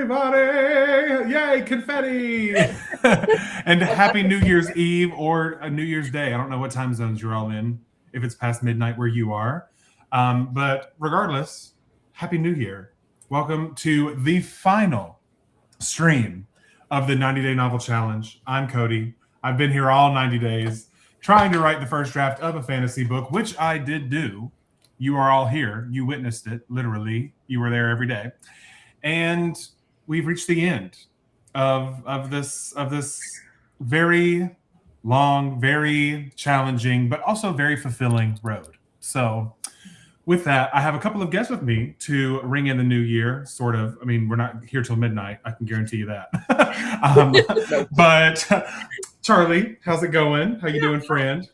everybody! Yay, confetti! And happy New Year's Eve or a New Year's Day. I don't know what time zones you're all in, if it's past midnight where you are. But regardless, happy New Year. Welcome to the final stream of the 90-Day Novel Challenge. I'm Cody. I've been here all 90 days trying to write the first draft of a fantasy book, which I did do. You are all here. You witnessed it, literally. You were there every day. And we've reached the end of this very long, very challenging, but also very fulfilling road. So with that, I have a couple of guests with me to ring in the new year, sort of. I mean, we're not here till midnight. I can guarantee you that. But Charlie, how's it going? How you doing, friend?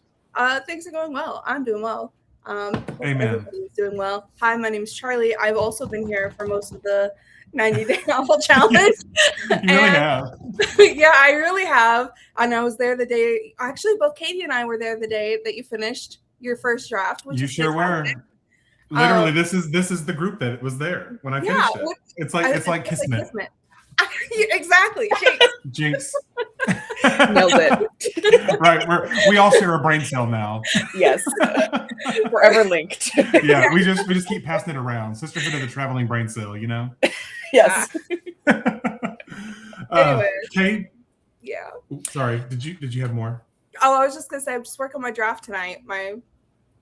Things are going well. I'm doing well. Amen. Everybody's doing well. Hi, my name is Charlie. I've also been here for most of the 90-Day Novel Challenge. You really have. Yeah, I really have. And I was there the day, actually, both Katie and I were there the day that you finished your first draft. Which you sure were. Literally, this is the group that was there when I finished it. It's like Kismet. Exactly. Jinx. Nailed it. Right. We all share a brain cell now. Yes. Forever linked. Yeah, we just keep passing it around. Sisterhood of the traveling brain cell, you know? Yes. Anyway. Kate? Yeah. Oops, sorry. Did you have more? Oh, I was just gonna say I'm just working on my draft tonight.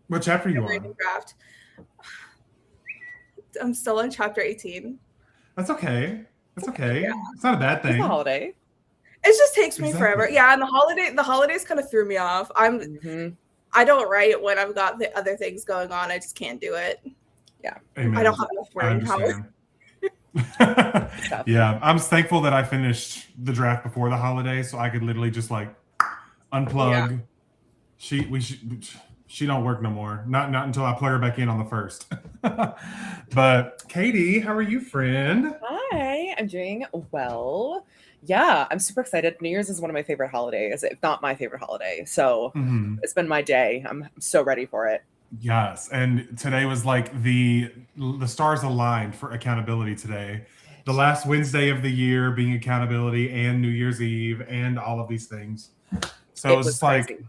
What chapter are you on? Draft. I'm still on chapter 18. That's okay. That's okay. Yeah. It's not a bad thing. It's a holiday. It just takes me forever. Yeah, and the holidays kind of threw me off. I don't write when I've got the other things going on. I just can't do it. Yeah. Amen. I don't have enough brain power. Yeah, I'm thankful that I finished the draft before the holiday, so I could literally just like unplug. Yeah. She don't work no more. Not until I plug her back in on the first. But Katie, how are you, friend? Hi, I'm doing well. Yeah, I'm super excited. New Year's is one of my favorite holidays, if not my favorite holiday. So It's been my day. I'm so ready for it. Yes, and today was like the stars aligned for accountability today. The last Wednesday of the year being accountability and New Year's Eve and all of these things. So it was like,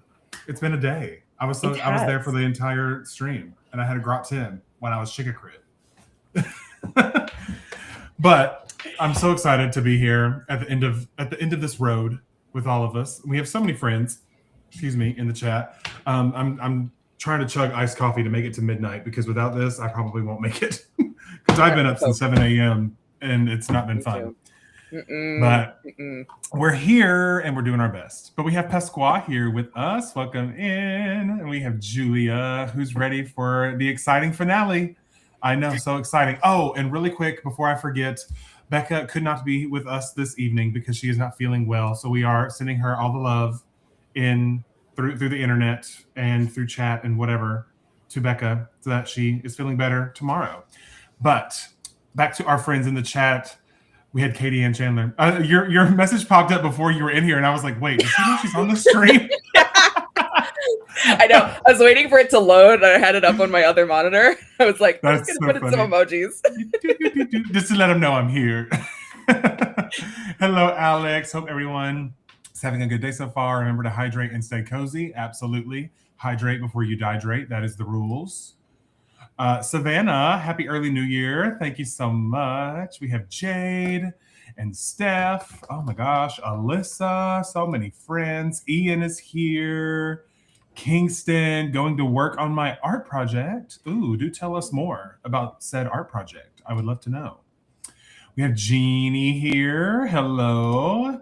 it's been a day. I was there for the entire stream, and I had a Grot 10 when I was Chicka Crit. But I'm so excited to be here at the end of this road with all of us. We have so many friends, in the chat. I'm trying to chug iced coffee to make it to midnight because without this, I probably won't make it. Because I've been up since 7 a.m. and it's not been fun. But we're here and we're doing our best. But we have Pasqua here with us. Welcome in. And we have Julia, who's ready for the exciting finale. I know, so exciting. Oh, and really quick, before I forget, Becca could not be with us this evening because she is not feeling well. So we are sending her all the love through the internet and through chat and whatever to Becca so that she is feeling better tomorrow. But back to our friends in the chat. We had Katie Ann Chandler. Your message popped up before you were in here, and I was like, wait, does she know she's on the stream? I know. I was waiting for it to load, and I had it up on my other monitor. I was like, I'm just going to put in some emojis. Just to let them know I'm here. Hello, Alex. Hope everyone is having a good day so far. Remember to hydrate and stay cozy. Absolutely. Hydrate before you dehydrate. That is the rules. Savannah, happy early New Year. Thank you so much. We have Jade and Steph. Oh my gosh, Alyssa, so many friends. Ian is here. Kingston, going to work on my art project. Ooh, do tell us more about said art project. I would love to know. We have Jeannie here. Hello.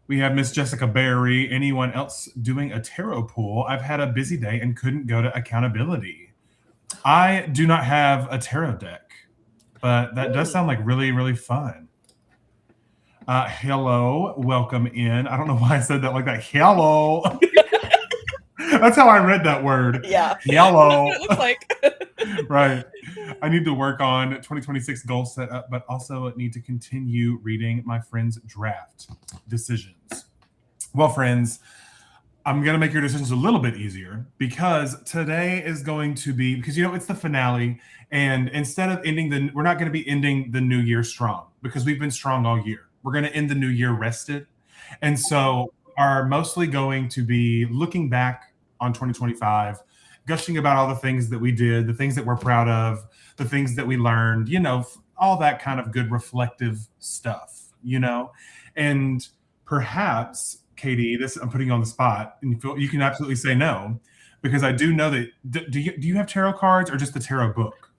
We have Miss Jessica Berry. Anyone else doing a tarot pool? I've had a busy day and couldn't go to accountability. I do not have a tarot deck, but that does sound like really, really fun. Hello, welcome in. I don't know why I said that like that. Hello. That's how I read that word. Yeah. Hello. That's what it looks like. Right. I need to work on 2026 goal set up, but also need to continue reading my friend's draft decisions. Well, friends, I'm going to make your decisions a little bit easier because today is going to be, because, it's the finale. And instead of we're not going to be ending the new year strong. because we've been strong all year. We're going to end the new year rested. And so are mostly going to be looking back on 2025, gushing about all the things that we did, the things that we're proud of, the things that we learned, all that kind of good reflective stuff, and perhaps, Katie, this I'm putting you on the spot, and you can absolutely say no, because I do know that. Do you have tarot cards or just the tarot book?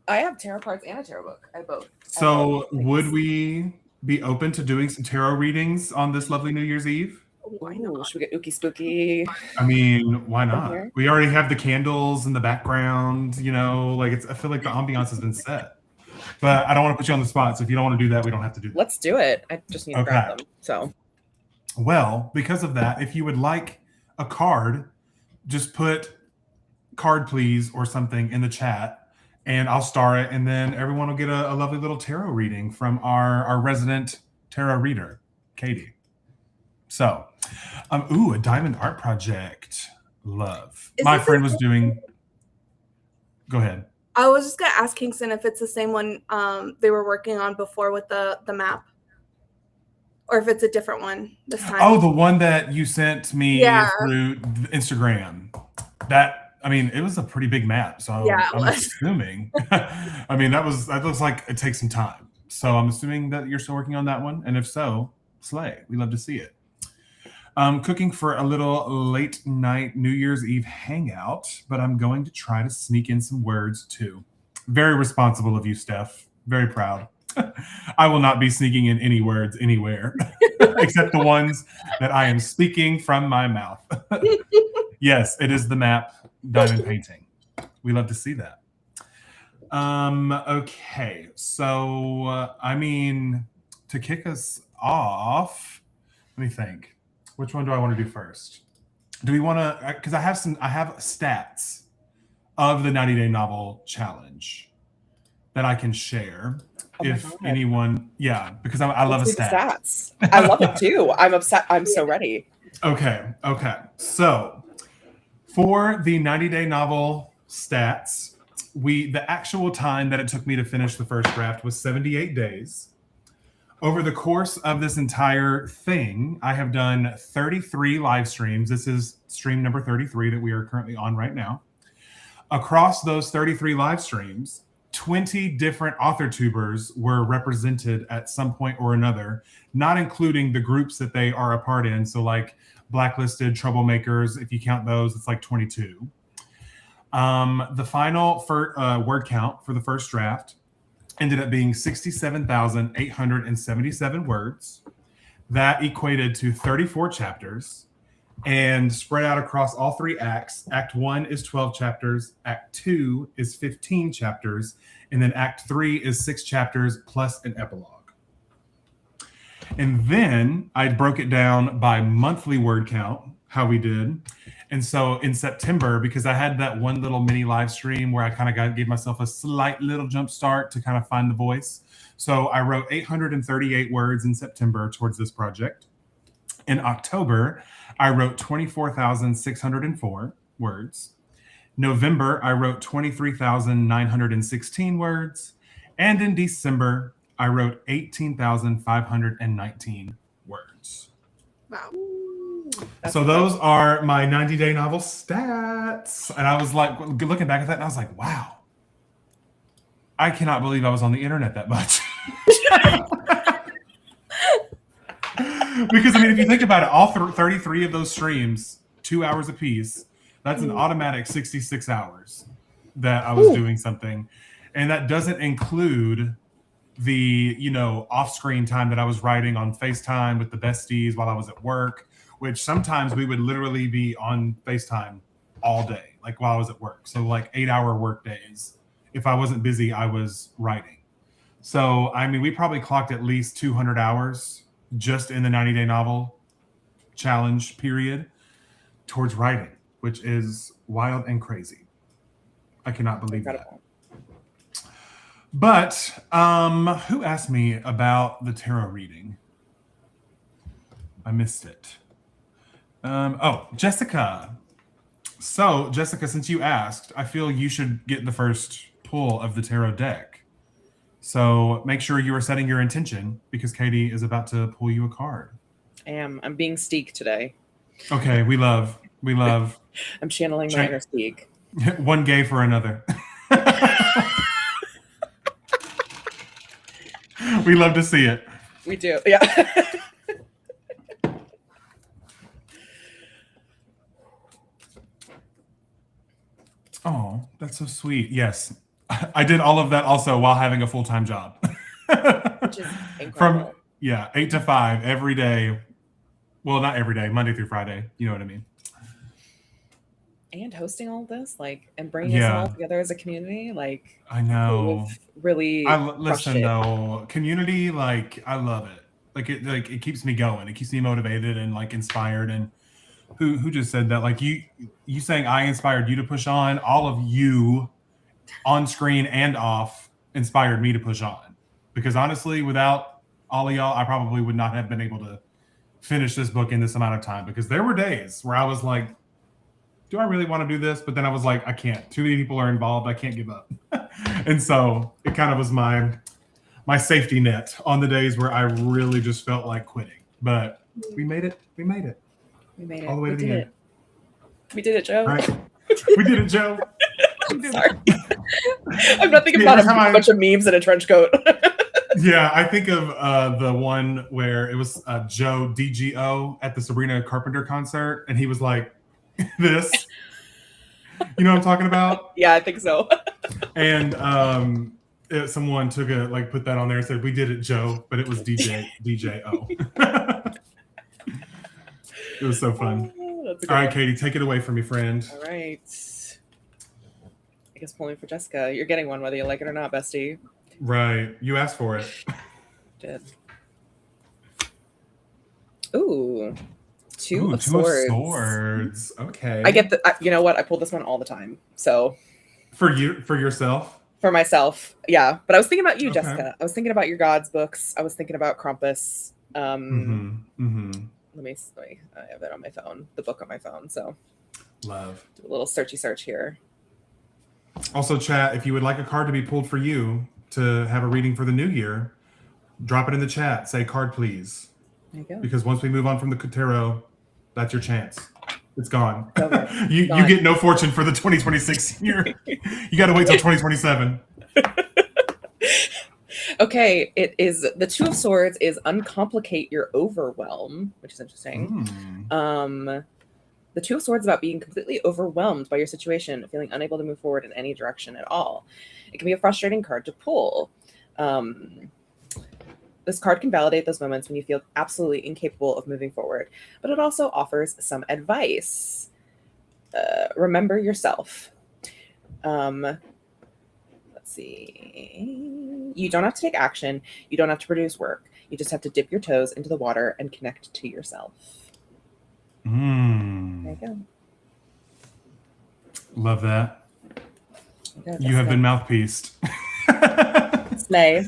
I have tarot cards and a tarot book. I have both. So would we be open to doing some tarot readings on this lovely New Year's Eve? Why Ooh, not? should we get ooky spooky? I mean, why not? here? We already have the candles in the background, I feel like the ambiance has been set. But I don't want to put you on the spot, so if you don't want to do that, we don't have to do that. Let's do it. I just need to grab them. So, well, because of that, if you would like a card, just put card please or something in the chat, and I'll star it, and then everyone will get a lovely little tarot reading from our resident tarot reader, Katie. So, a diamond art project. Love. My friend was doing. Go ahead. I was just gonna ask Kingston if it's the same one they were working on before with the map, or if it's a different one this time. Oh, the one that you sent me through Instagram. It was a pretty big map, so I'm assuming. That looks like it takes some time. So I'm assuming that you're still working on that one, and if so, slay. We love to see it. Cooking for a little late night New Year's Eve hangout, but I'm going to try to sneak in some words too. Very responsible of you, Steph. Very proud. I will not be sneaking in any words anywhere except the ones that I am speaking from my mouth. Yes, it is the map diamond painting. We love to see that. Okay, so to kick us off, let me think. Which one do I want to do first? Do we want to? Because I have stats of the 90-day novel challenge that I can share. Anyone, because I love a stat. Stats. I love it too. I'm upset. I'm so ready. Okay. So for the 90-day novel stats, the actual time that it took me to finish the first draft was 78 days. Over the course of this entire thing, I have done 33 live streams. This is stream number 33 that we are currently on right now. Across those 33 live streams, 20 different author tubers were represented at some point or another, not including the groups that they are a part in. So like Blacklisted, Troublemakers, if you count those, it's like 22. The final word count for the first draft ended up being 67,877 words. That equated to 34 chapters and spread out across all three acts. Act 1 is 12 chapters, Act 2 is 15 chapters, and then Act 3 is 6 chapters plus an epilogue. And then I broke it down by monthly word count, how we did. And so in September, because I had that one little mini live stream where I kind of gave myself a slight little jump start to kind of find the voice. So I wrote 838 words in September towards this project. In October, I wrote 24,604 words. November, I wrote 23,916 words. And in December, I wrote 18,519 words. Wow. So those are my 90-day novel stats. And I was like, looking back at that, and I was like, wow. I cannot believe I was on the internet that much. Because, if you think about it, all 33 of those streams, 2 hours apiece, that's an automatic 66 hours that I was doing something. And that doesn't include the, off-screen time that I was writing on FaceTime with the besties while I was at work, which sometimes we would literally be on FaceTime all day, like while I was at work. So like 8-hour work days. If I wasn't busy, I was writing. So, we probably clocked at least 200 hours just in the 90-day novel challenge period towards writing, which is wild and crazy. I cannot believe that. But who asked me about the tarot reading? I missed it. Jessica. So, Jessica, since you asked, I feel you should get the first pull of the tarot deck. So make sure you are setting your intention because Katie is about to pull you a card. I'm being Steek today. Okay, we love. I'm channeling my inner Steek. One gay for another. We love to see it. We do, yeah. Oh, that's so sweet. Yes. I did all of that also while having a full-time job. Which is incredible. From 8 to 5 every day. Well, not every day, Monday through Friday. You know what I mean? And hosting all this, like, and bringing us all together as a community, like, I know. Really, listen though, community, like, I love it. It keeps me going. It keeps me motivated and like inspired. And who just said that? Like you saying I inspired you to push on. All of you, on screen and off, inspired me to push on. Because honestly, without all of y'all, I probably would not have been able to finish this book in this amount of time. Because there were days where I was like, do I really want to do this? But then I was like, I can't. Too many people are involved. I can't give up. And so it kind of was my safety net on the days where I really just felt like quitting. But we made it. We made it. We made it. All the way to the end. We did it, Joe. Right. We did it, Joe. I'm sorry. I'm not thinking about a bunch of memes in a trench coat. Yeah, I think of the one where it was Joe DGO at the Sabrina Carpenter concert, and he was like, this. You know what I'm talking about? Yeah, I think so. And someone took put that on there and said, we did it, Joe, but it was DJO. It was so fun. All right, Katie, take it away from me, friend. All right. I guess pulling for Jessica. You're getting one whether you like it or not, bestie. Right. You asked for it. Did. Ooh. Two of swords. Okay. I get you know what? I pull this one all the time. So for yourself? For myself. Yeah. But I was thinking about you, Jessica. I was thinking about your God's books. I was thinking about Krampus. Let me I have it on my phone, the book on my phone. So love. Do a little searchy search here. Also, chat, if you would like a card to be pulled for you to have a reading for the new year, drop it in the chat. Say card, please. There you go. Because once we move on from the tarot, that's your chance. It's gone. Okay. You get no fortune for the 2026 year. You got to wait till 2027. Okay, it is the Two of Swords is uncomplicate your overwhelm, which is interesting. The Two of Swords is about being completely overwhelmed by your situation, feeling unable to move forward in any direction at all. It can be a frustrating card to pull. This card can validate those moments when you feel absolutely incapable of moving forward, but it also offers some advice. Remember yourself. Let's see. You don't have to take action. You don't have to produce work. You just have to dip your toes into the water and connect to yourself. There you go. Love that. You have been mouthpieced. Slay.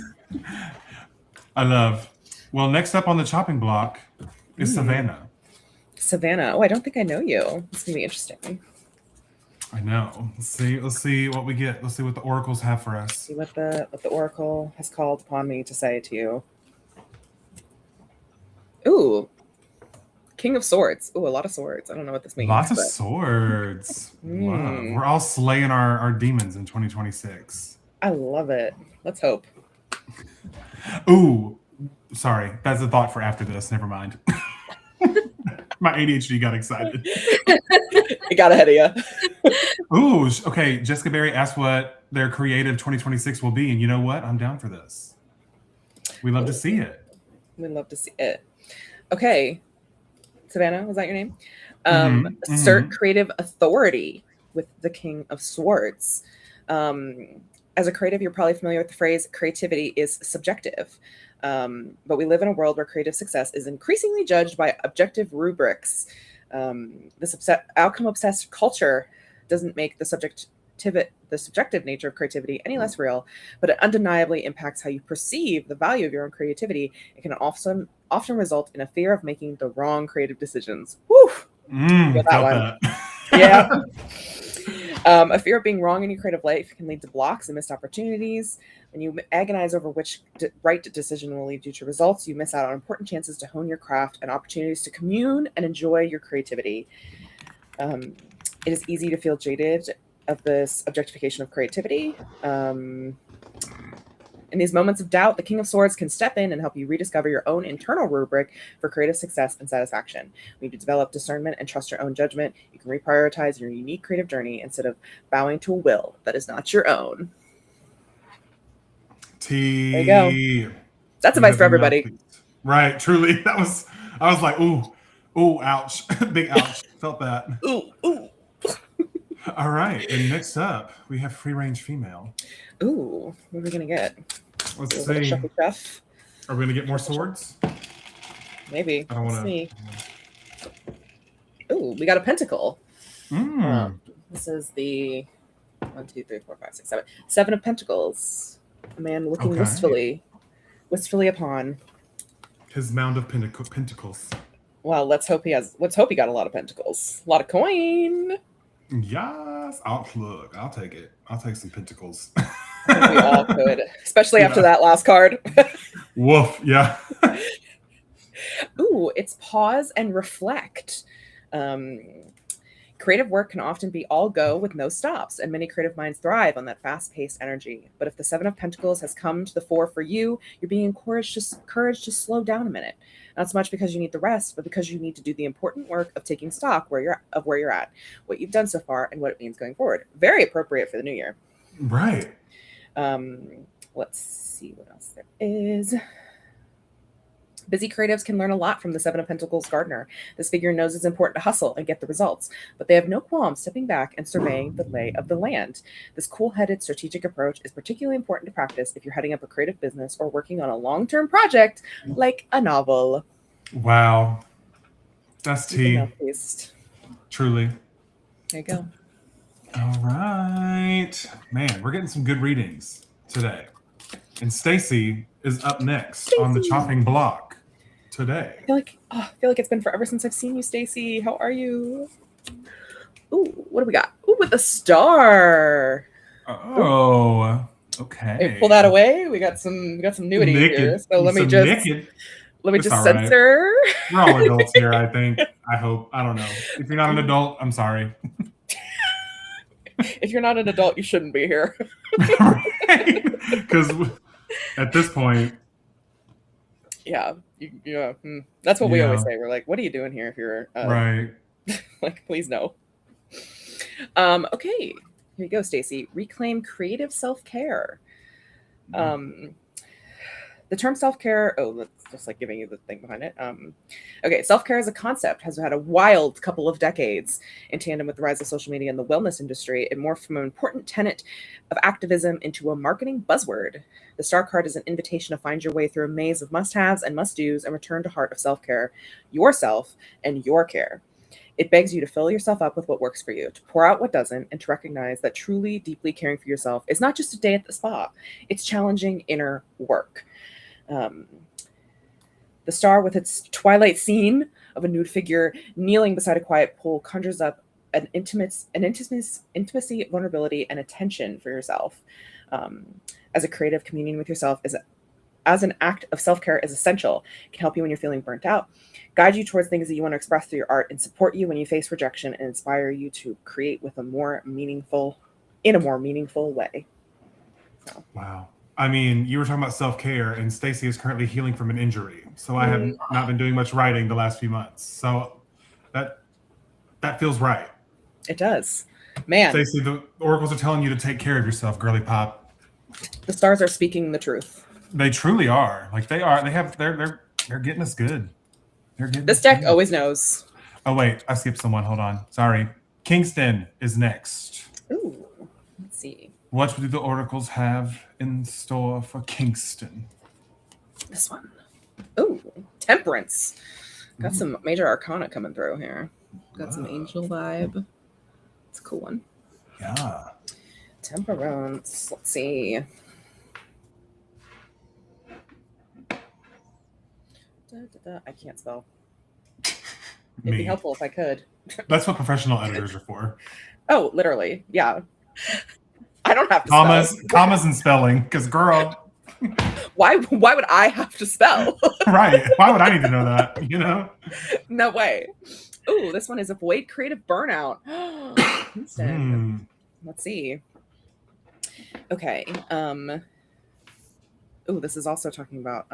I love. Well, next up on the chopping block is Savannah. Savannah. Oh, I don't think I know you. It's gonna be interesting. I know. Let's see what we get. Let's see what the oracles have for us. See what the oracle has called upon me to say to you. Ooh. King of Swords. Ooh, a lot of swords. I don't know what this means. Lots of swords. Wow. We're all slaying our demons in 2026. I love it. Let's hope. Ooh. Sorry. That's a thought for after this. Never mind. My ADHD got excited. It got ahead of you. Ooh. Okay. Jessica Berry asked what their creative 2026 will be. And you know what? I'm down for this. We love to see it. We love to see it. Okay. Savannah, was that your name? Assert creative authority with the King of Swords. As a creative, you're probably familiar with the phrase creativity is subjective. But we live in a world where creative success is increasingly judged by objective rubrics. This outcome-obsessed culture doesn't make the subjective nature of creativity any less real, but it undeniably impacts how you perceive the value of your own creativity. It can often result in a fear of making the wrong creative decisions. Woo! Get that one. Yeah. A fear of being wrong in your creative life can lead to blocks and missed opportunities. When you agonize over which right decision will lead you to results, you miss out on important chances to hone your craft and opportunities to commune and enjoy your creativity. It is easy to feel jaded of this objectification of creativity. In these moments of doubt, the King of Swords can step in and help you rediscover your own internal rubric for creative success and satisfaction. When you develop discernment and trust your own judgment, you can reprioritize your unique creative journey instead of bowing to a will that is not your own. T. There you go. That's advice for everybody. Right, truly. I was like, ooh, ouch. Big ouch. Felt that. Ooh. All right. And next up, we have free range female. Ooh, what are we gonna get? Let's Ooh, see. Shuffle Chef. Are we gonna get more swords? Maybe. I don't want to. See. Ooh, we got a pentacle. This is the 1, 2, 3, 4, 5, 6, 7. 7 of Pentacles. A man looking Okay. wistfully upon. His mound of pentacles. Well, let's hope he got a lot of pentacles. A lot of coin. Yes. I'll take it. I'll take some pentacles. I think we all could, especially after that last card. Woof. Yeah. Ooh, it's pause and reflect. Creative work can often be all go with no stops, and many creative minds thrive on that fast-paced energy. But if the 7 of Pentacles has come to the fore for you, you're being encouraged to slow down a minute. Not so much because you need the rest, but because you need to do the important work of taking stock where you're at, what you've done so far, and what it means going forward. Very appropriate for the new year. Right. Let's see what else there is. Busy creatives can learn a lot from the 7 of Pentacles gardener. This figure knows it's important to hustle and get the results, but they have no qualm stepping back and surveying the lay of the land. This cool-headed strategic approach is particularly important to practice if you're heading up a creative business or working on a long-term project like a novel. Wow. That's tea. Truly. There you go. All right. Man, we're getting some good readings today. And Stacy is up next on the chopping block today. I feel like it's been forever since I've seen you, Stacy. How are you? Ooh, what do we got? Ooh, with a star. Oh, okay. Hey, pull that away. We got some nudity here. So let me just censor. Right. We're all adults here, I think. I hope. I don't know. If you're not an adult, I'm sorry. If you're not an adult, you shouldn't be here. Because at this point, that's what we always say. We're like, what are you doing here if you're right? Like, please no. Okay, here you go, Stacy. Reclaim creative self-care. The term self-care, that's just like giving you the thing behind it. Okay, self-care as a concept has had a wild couple of decades. In tandem with the rise of social media and the wellness industry, it morphed from an important tenet of activism into a marketing buzzword. The Star card is an invitation to find your way through a maze of must-haves and must-dos and return to heart of self-care, yourself, and your care. It begs you to fill yourself up with what works for you, to pour out what doesn't, and to recognize that truly, deeply caring for yourself is not just a day at the spa. It's challenging inner work. The Star, with its twilight scene of a nude figure kneeling beside a quiet pool, conjures up an intimacy, vulnerability, and attention for yourself. As a creative, communion with yourself as an act of self-care is essential. It can help you when you're feeling burnt out, guide you towards things that you want to express through your art, and support you when you face rejection, and inspire you to create in a more meaningful way. So. Wow. I mean, you were talking about self-care, and Stacy is currently healing from an injury. So I have not been doing much writing the last few months. So that feels right. It does. Man. Stacy, the oracles are telling you to take care of yourself, girly pop. The stars are speaking the truth. They truly are. Like they are. They're getting us good. This deck always knows. Oh wait, I skipped someone. Hold on. Sorry. Kingston is next. Ooh. Let's see. What do the oracles have in store for Kingston? This one. Ooh, Temperance. Got some major arcana coming through here. Got some angel vibe. It's a cool one. Yeah. Temperance. Let's see. I can't spell. It'd be me. helpful if I could. That's what professional editors are for. Oh, literally. Yeah. I don't have to Commas and spelling, because girl, Why would I have to spell? right. Why would I need to know that? You know? No way. Ooh, this one is avoid creative burnout. Instant. Let's see. Okay. This is also talking about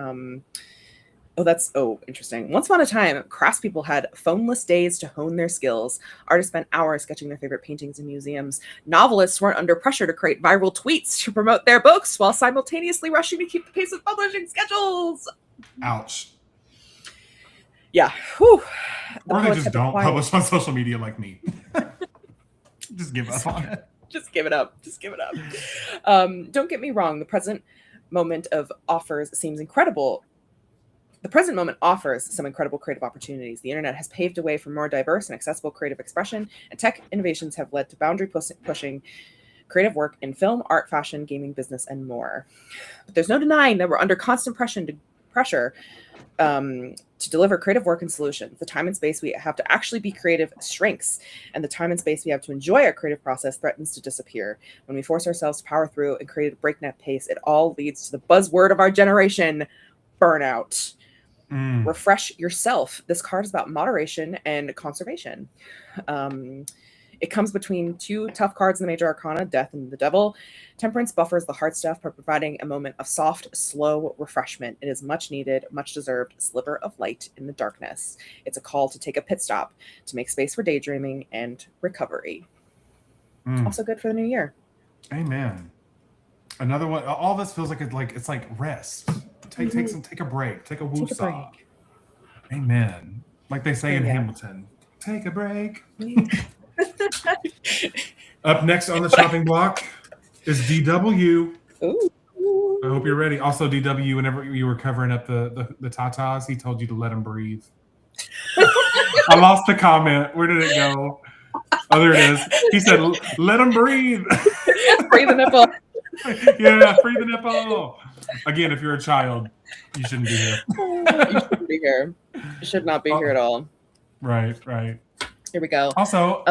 interesting. Once upon a time, craftspeople had phoneless days to hone their skills. Artists spent hours sketching their favorite paintings in museums. Novelists weren't under pressure to create viral tweets to promote their books while simultaneously rushing to keep the pace with publishing schedules. Ouch. Yeah. Whew. Or they just don't publish on social media like me. Just give up on it. Just give it up. Just give it up. Don't get me wrong. The present moment offers some incredible creative opportunities. The internet has paved a way for more diverse and accessible creative expression, and tech innovations have led to boundary pushing creative work in film, art, fashion, gaming, business, and more. But there's no denying that we're under constant pressure to deliver creative work and solutions. The time and space we have to actually be creative shrinks, and the time and space we have to enjoy our creative process threatens to disappear. When we force ourselves to power through and create a breakneck pace, it all leads to the buzzword of our generation, burnout. Refresh yourself. This card is about moderation and conservation. It comes between two tough cards in the major arcana, Death and the Devil. Temperance buffers the hard stuff by providing a moment of soft, slow refreshment. It is much needed, much deserved sliver of light in the darkness. It's a call to take a pit stop, to make space for daydreaming and recovery. Also good for the new year. Amen. Another one. All this feels like it's like rest. Take a break. Take a woosah. Amen. Like they say in Hamilton. Take a break. Up next on the chopping block is DW. Ooh. I hope you're ready. Also, DW, whenever you were covering up the tatas, he told you to let him breathe. I lost the comment. Where did it go? Oh, there it is. He said, let him breathe. Free the nipple. Yeah, free the nipple. Again, if you're a child, you shouldn't be here. You shouldn't be here. You should not be here at all. Right. Here we go. Also,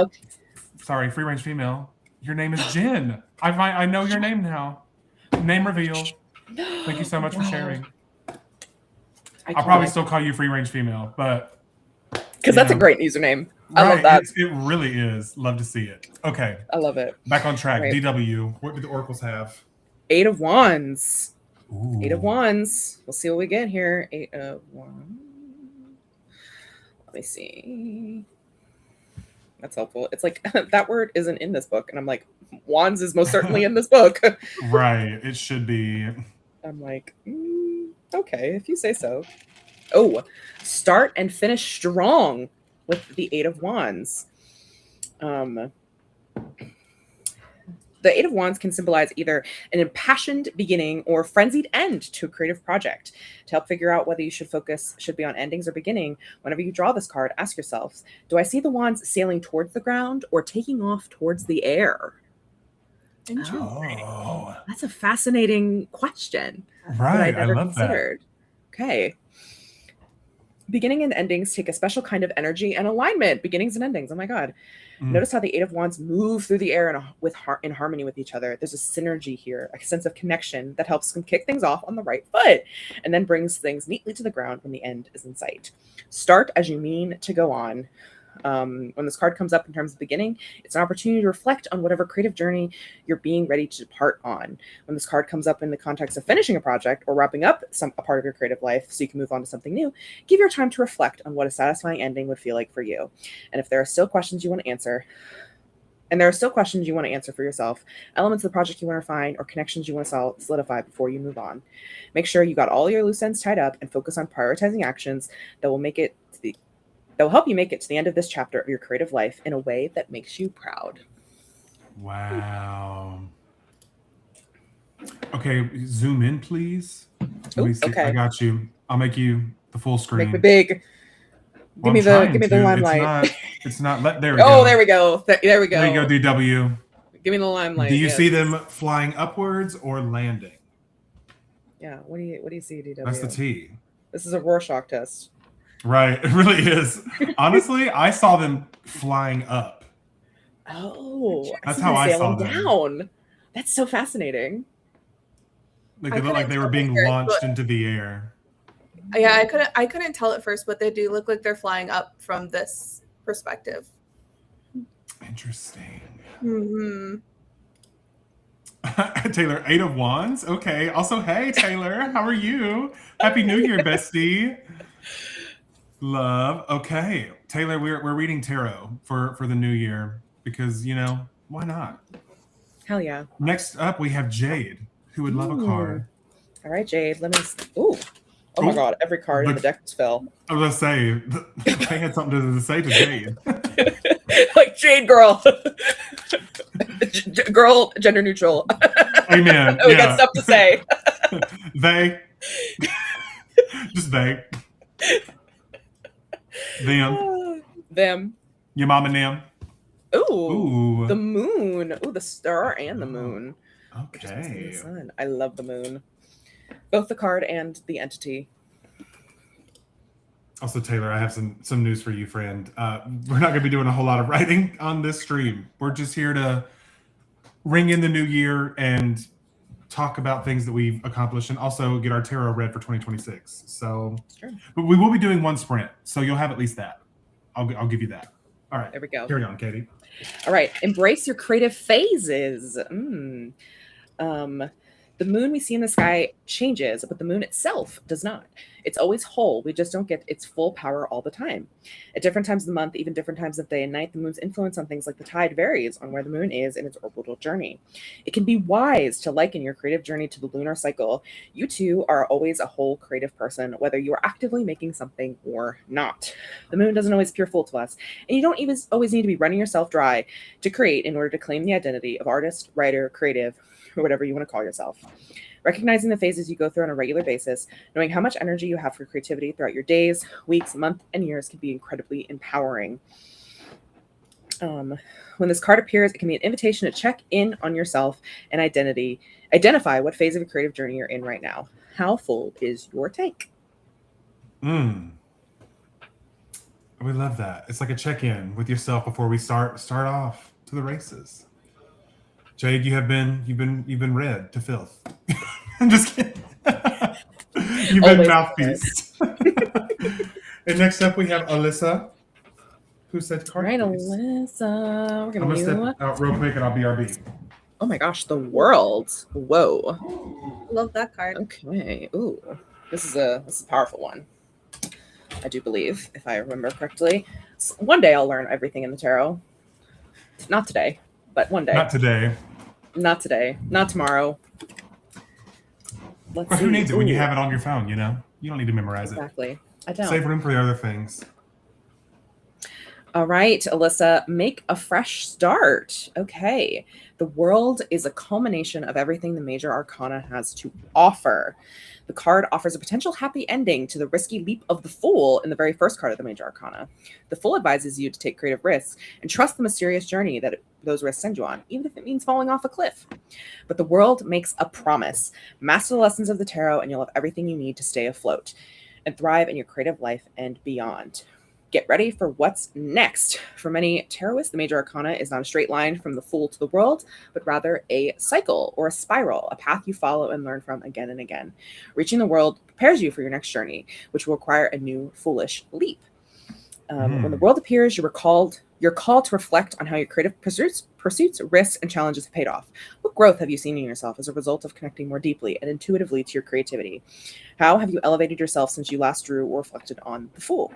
sorry, free range female. Your name is Jen. I know your name now. Name reveal. Thank you so much for sharing. I'll probably still call you free range female, but because that's a great username. I love that. It really is. Love to see it. Okay. I love it. Back on track. Right. DW. What do the oracles have? 8 of Wands. Ooh. 8 of Wands. We'll see what we get here. 8 of Wands. Let me see. That's helpful. It's like that word isn't in this book, and I'm like, Wands is most certainly in this book. Right. It should be. I'm like, okay, if you say so. Oh, start and finish strong with the 8 of Wands. The 8 of Wands can symbolize either an impassioned beginning or frenzied end to a creative project. To help figure out whether you should be on endings or beginning, whenever you draw this card, ask yourselves, do I see the wands sailing towards the ground or taking off towards the air? Interesting. Oh. That's a fascinating question. Right. That I never love considered. that. Okay. Beginning and endings take a special kind of energy and alignment. Beginnings and endings. Oh my God. Notice how the 8 of Wands move through the air in harmony with each other. There's a synergy here, a sense of connection that helps them kick things off on the right foot and then brings things neatly to the ground when the end is in sight. Start as you mean to go on. When this card comes up in terms of beginning, it's an opportunity to reflect on whatever creative journey you're being ready to depart on. When this card comes up in the context of finishing a project or wrapping up a part of your creative life so you can move on to something new, give your time to reflect on what a satisfying ending would feel like for you. And if there are still questions you want to answer, for yourself, elements of the project you want to refine, or connections you want to solidify before you move on, make sure you got all your loose ends tied up and focus on prioritizing actions that will help you make it to the end of this chapter of your creative life in a way that makes you proud. Wow. Okay, zoom in, please. Let me see. Okay. I got you. I'll make you the full screen. Make me big. Well, Give me the limelight. It's not. There we go. Oh, there we go. There we go. There you go, DW. Give me the limelight. Do you see them flying upwards or landing? Yeah. What do you see, DW? That's the T. This is a Rorschach test. Right. It really is. Honestly, I saw them flying up. Oh, I That's see how them I saw sailing them. down. That's so fascinating. Like I they looked like couldn't they were tell being at first, launched but- into the air. Yeah, I couldn't tell at first, but they do look like they're flying up from this perspective. Interesting. Hmm. Taylor, 8 of Wands. Okay. Also, hey Taylor, how are you? Happy New Year, bestie. Love. Okay, Taylor, we're reading tarot for the new year because why not? Hell yeah. Next up, we have Jade, who would love a card. All right, Jade. Let me. Ooh. Oh my Ooh. God! Every card in the deck just fell. I was gonna say they had something to say to Jade. Like Jade girl. Girl, gender neutral. Amen. We got stuff to say. They. Just they. Them. Your mom and them. Ooh. Ooh. The moon. Ooh, the star and the moon. Okay. The sun. I love the moon. Both the card and the entity. Also, Taylor, I have some news for you, friend. We're not going to be doing a whole lot of writing on this stream. We're just here to ring in the new year and talk about things that we've accomplished and also get our tarot read for 2026. So, but we will be doing one sprint, so you'll have at least that. I'll give you that. All right. There we go. Carry on, Katie. All right. Embrace your creative phases. The moon we see in the sky changes, but the moon itself does not. It's always whole. We just don't get its full power all the time. At different times of the month, even different times of day and night, the moon's influence on things like the tide varies on where the moon is in its orbital journey. It can be wise to liken your creative journey to the lunar cycle. You too are always a whole creative person, whether you are actively making something or not. The moon doesn't always appear full to us, and you don't even always need to be running yourself dry to create in order to claim the identity of artist, writer, creative, or whatever you want to call yourself. Recognizing the phases you go through on a regular basis, knowing how much energy you have for creativity throughout your days, weeks, months, and years can be incredibly empowering. When this card appears, it can be an invitation to check in on yourself and identify what phase of a creative journey you're in right now. How full is your tank? We love that. It's like a check-in with yourself before we start off to the races. Jade, you've been read to filth. I'm just kidding. You've been mouthpiece. And next up we have Alyssa, who said card. All right, please. Alyssa. We're I'm gonna step out real quick and I'll BRB. Oh my gosh, the world. Whoa. Love that card. Okay. Ooh. This is a powerful one. I do believe, if I remember correctly. One day I'll learn everything in the tarot. Not today, but one day. Not today. Not today. Not tomorrow. Let's But see. who needs it when you Ooh, have it on your phone, You don't need to memorize exactly. I don't. it. Save room for the other things. All right, Alyssa, make a fresh start. Okay. The world is a culmination of everything the major arcana has to offer. The card offers a potential happy ending to the risky leap of the Fool in the very first card of the major arcana. The Fool advises you to take creative risks and trust the mysterious journey that those risks send you on, even if it means falling off a cliff. But the world makes a promise. Master the lessons of the tarot and you'll have everything you need to stay afloat and thrive in your creative life and beyond. Get ready for what's next. For many tarotists, the major arcana is not a straight line from the Fool to the world, but rather a cycle or a spiral, a path you follow and learn from again and again. Reaching the world prepares you for your next journey, which will require a new foolish leap. When the world appears, you're called to reflect on how your creative pursuits, risks, and challenges have paid off. What growth have you seen in yourself as a result of connecting more deeply and intuitively to your creativity? How have you elevated yourself since you last drew or reflected on the Fool?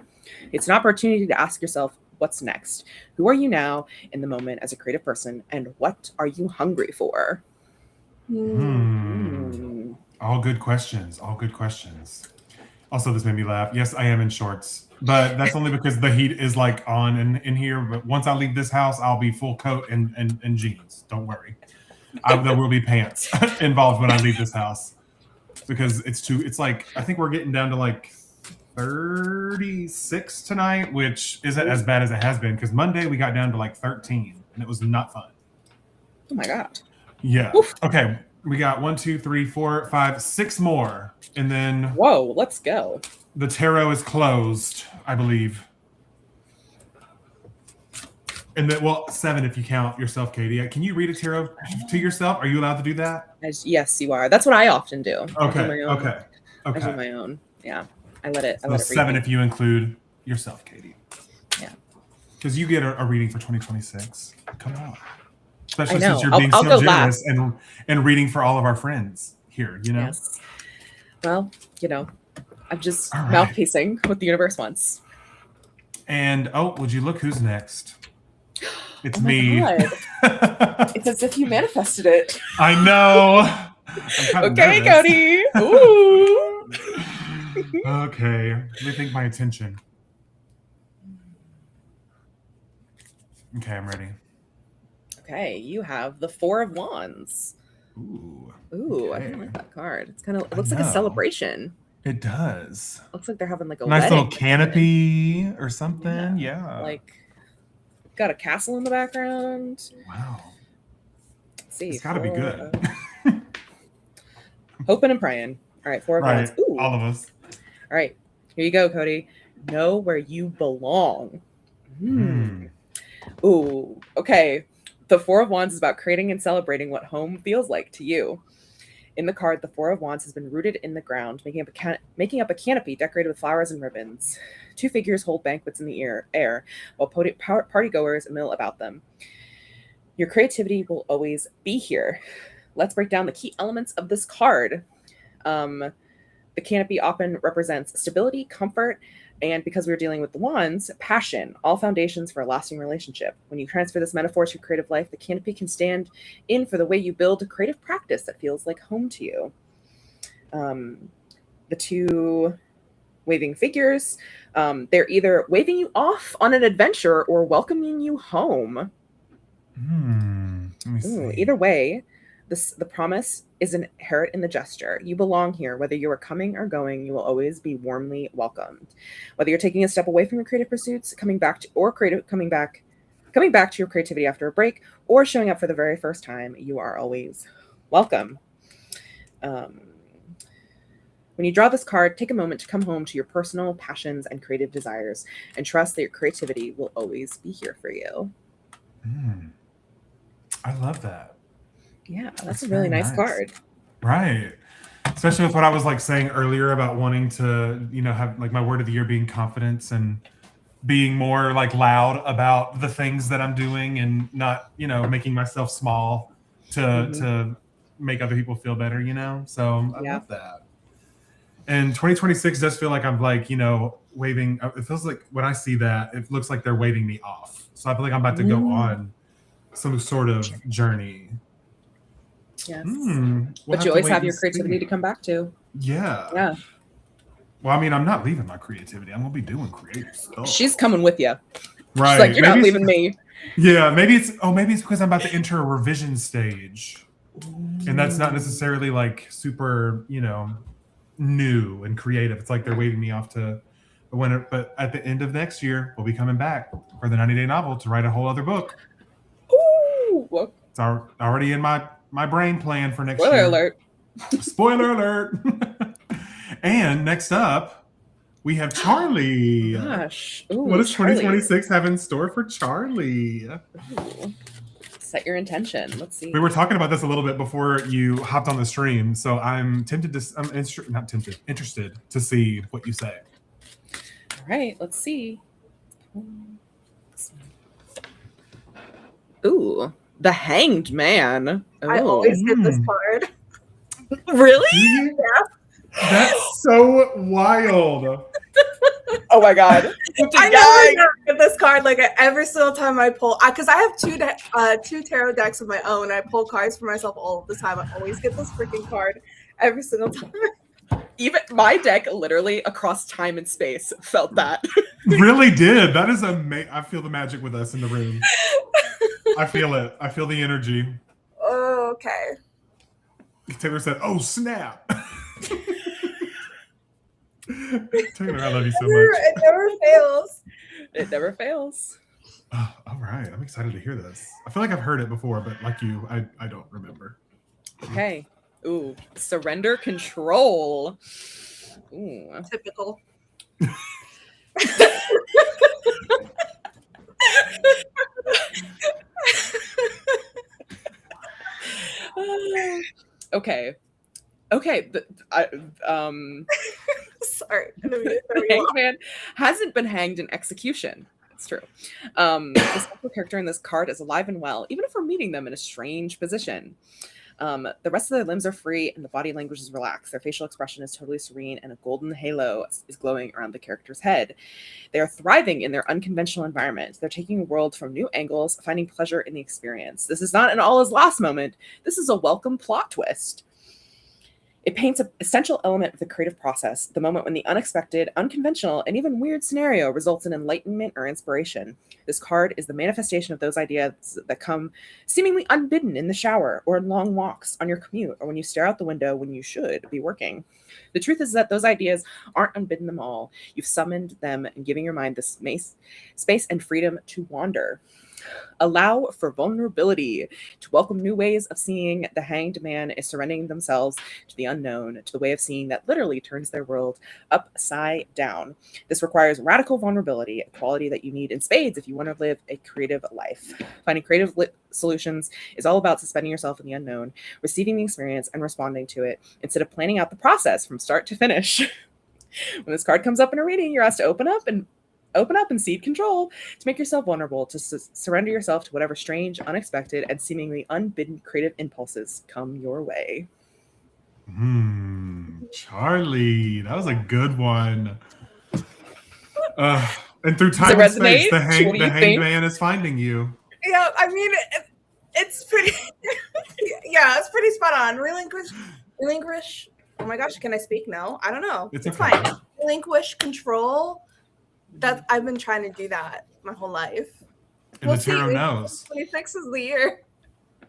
It's an opportunity to ask yourself, what's next? Who are you now in the moment as a creative person, and what are you hungry for? All good questions. All good questions. Also, this made me laugh. Yes, I am in shorts, but that's only because the heat is like on in here. But once I leave this house, I'll be full coat and jeans. Don't worry. There will be pants involved when I leave this house because it's like, I think we're getting down to like 36 tonight, which isn't as bad as it has been because Monday we got down to like 13 and it was not fun. Oh my God. Yeah. Oof. Okay. We got 1, 2, 3, 4, 5, 6 more, and then Whoa, let's go. the tarot is closed, I believe. And then, well, 7 if you count yourself, Katie. Can you read a tarot to yourself? Are you allowed to do that? Yes, you are. That's what I often do. Okay. I do my own. Okay. I do Okay. my own. Yeah. I let it. So 7 if you include yourself, Katie. Yeah. Because you get a reading for 2026. Come on. Especially I know. since you're I'll being go so generous last. and reading for all of our friends here, you know? Yes. Well, I'm just All right. mouthpiecing what the universe wants. And would you look who's next? It's Oh my me. God. It's as if you manifested it. I know. I'm kind of Okay, nervous. Cody. Ooh. Okay. Let me think my intention. Okay, I'm ready. Okay, you have the Four of Wands. Ooh. Ooh, I Okay. don't like that card. It I looks like a know. celebration. It does. Looks like they're having like a Nice wedding little canopy or something. Yeah. Yeah. Like got a castle in the background. Wow. Let's see. It's got to be good. Hoping and praying. All right, Four of Wands. Right. Ooh. All of us. All right, here you go, Cody. Know where you belong. Ooh, okay. The Four of Wands is about creating and celebrating what home feels like to you. In the card, the Four of Wands has been rooted in the ground, making up a canopy decorated with flowers and ribbons. 2 figures hold banquets in the air, while partygoers mill about them. Your creativity will always be here. Let's break down the key elements of this card. The canopy often represents stability, comfort, and because we're dealing with the wands, passion, all foundations for a lasting relationship. When you transfer this metaphor to creative life, the canopy can stand in for the way you build a creative practice that feels like home to you. The 2 waving figures, they're either waving you off on an adventure or welcoming you home. Let me see. Either way, the promise is inherent in the gesture. You belong here. Whether you are coming or going, you will always be warmly welcomed. Whether you're taking a step away from your creative pursuits, coming back to your creativity after a break, or showing up for the very first time, you are always welcome. When you draw this card, take a moment to come home to your personal passions and creative desires, and trust that your creativity will always be here for you. I love that. Yeah, that's a really nice card. Right. Especially with what I was like saying earlier about wanting to, have like my word of the year being confidence and being more like loud about the things that I'm doing and not, making myself small to make other people feel better, So I love that. And 2026 does feel like I'm like, waving. It feels like when I see that, it looks like they're waving me off. So I feel like I'm about to go on some sort of journey. Yes. We'll but you always have your creativity to come back to. Yeah. Yeah. Well, I mean, I'm not leaving my creativity. I'm gonna be doing creative stuff. She's coming with you. Right. She's like, you're not leaving me. Yeah. Maybe it's because I'm about to enter a revision stage. And that's not necessarily like super, new and creative. It's like they're waving me off to the winter. But at the end of next year, we'll be coming back for the 90-day novel to write a whole other book. Ooh. It's already in my brain plan for next Spoiler year. alert. Spoiler alert. And next up, we have Charlie. Gosh. Ooh, what does Charlie. 2026 have in store for Charlie? Ooh. Set your intention. Let's see. We were talking about this a little bit before you hopped on the stream, so I'm interested to see what you say. All right, let's see. Ooh, the Hanged Man. I Ooh. always get this card. Really? Yeah. That's so wild. Oh my god. I never get this card like every single time I pull, because I have two tarot decks of my own. I pull cards for myself all the time. I always get this freaking card every single time. Even my deck, literally across time and space, felt that. Really did. That is amazing. I feel the magic with us in the room. I feel it. I feel the energy. Oh, okay. Taylor said, "Oh snap!" Taylor, I love you so much. It never fails. It never fails. Oh, all right, I'm excited to hear this. I feel like I've heard it before, but like you, I don't remember. Okay. Ooh, surrender control. Ooh. Typical. Okay. Okay. Sorry. I didn't mean to throw The you hanged off. man hasn't been hanged in execution. It's true. The central character in this card is alive and well, even if we're meeting them in a strange position. The rest of their limbs are free and the body language is relaxed. Their facial expression is totally serene and a golden halo is glowing around the character's head. They are thriving in their unconventional environment. They're taking the world from new angles, finding pleasure in the experience. This is not an all is lost moment. This is a welcome plot twist. It paints an essential element of the creative process, the moment when the unexpected, unconventional, and even weird scenario results in enlightenment or inspiration. This card is the manifestation of those ideas that come seemingly unbidden in the shower or in long walks on your commute or when you stare out the window when you should be working. The truth is that those ideas aren't unbidden them all. You've summoned them and giving your mind the space and freedom to wander. Allow for vulnerability, to welcome new ways of seeing. The hanged man is surrendering themselves to the unknown, to the way of seeing that literally turns their world upside down. This requires radical vulnerability, a quality that you need in spades if you want to live a creative life. Finding creative solutions is all about suspending yourself in the unknown, receiving the experience and responding to it instead of planning out the process from start to finish. When this card comes up in a reading, you're asked to open up and cede control, to make yourself vulnerable, to surrender yourself to whatever strange, unexpected, and seemingly unbidden creative impulses come your way. Charlie, that was a good one. And through Does it time and space, resonate? the What do you hanged think? man is finding you. Yeah, I mean, it's pretty. Yeah, it's pretty spot on. Relinquish. Oh my gosh, can I speak? No, I don't know. It's It's okay. fine. Relinquish control. I've been trying to do that my whole life. And the tarot knows. 2026 is the year.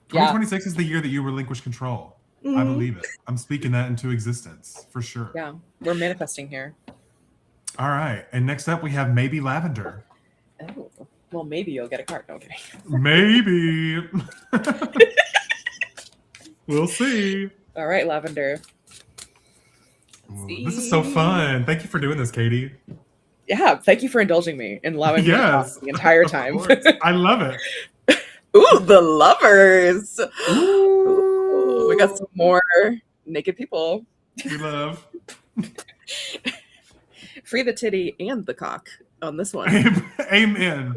2026 is the year that you relinquish control. I Mhm. believe it. I'm speaking that into existence for sure. Yeah, we're manifesting here. All right. And next up, we have maybe Lavender. Oh, well, maybe you'll get a card. No, I'm kidding. Maybe. We'll see. All right, Lavender. Ooh, this is so fun. Thank you for doing this, Katie. Yeah, thank you for indulging me and allowing me to talk Yes. the entire Of time. course. I love it. Ooh, the lovers. Ooh. We got some more naked people. We love. Free the titty and the cock on this one. Amen.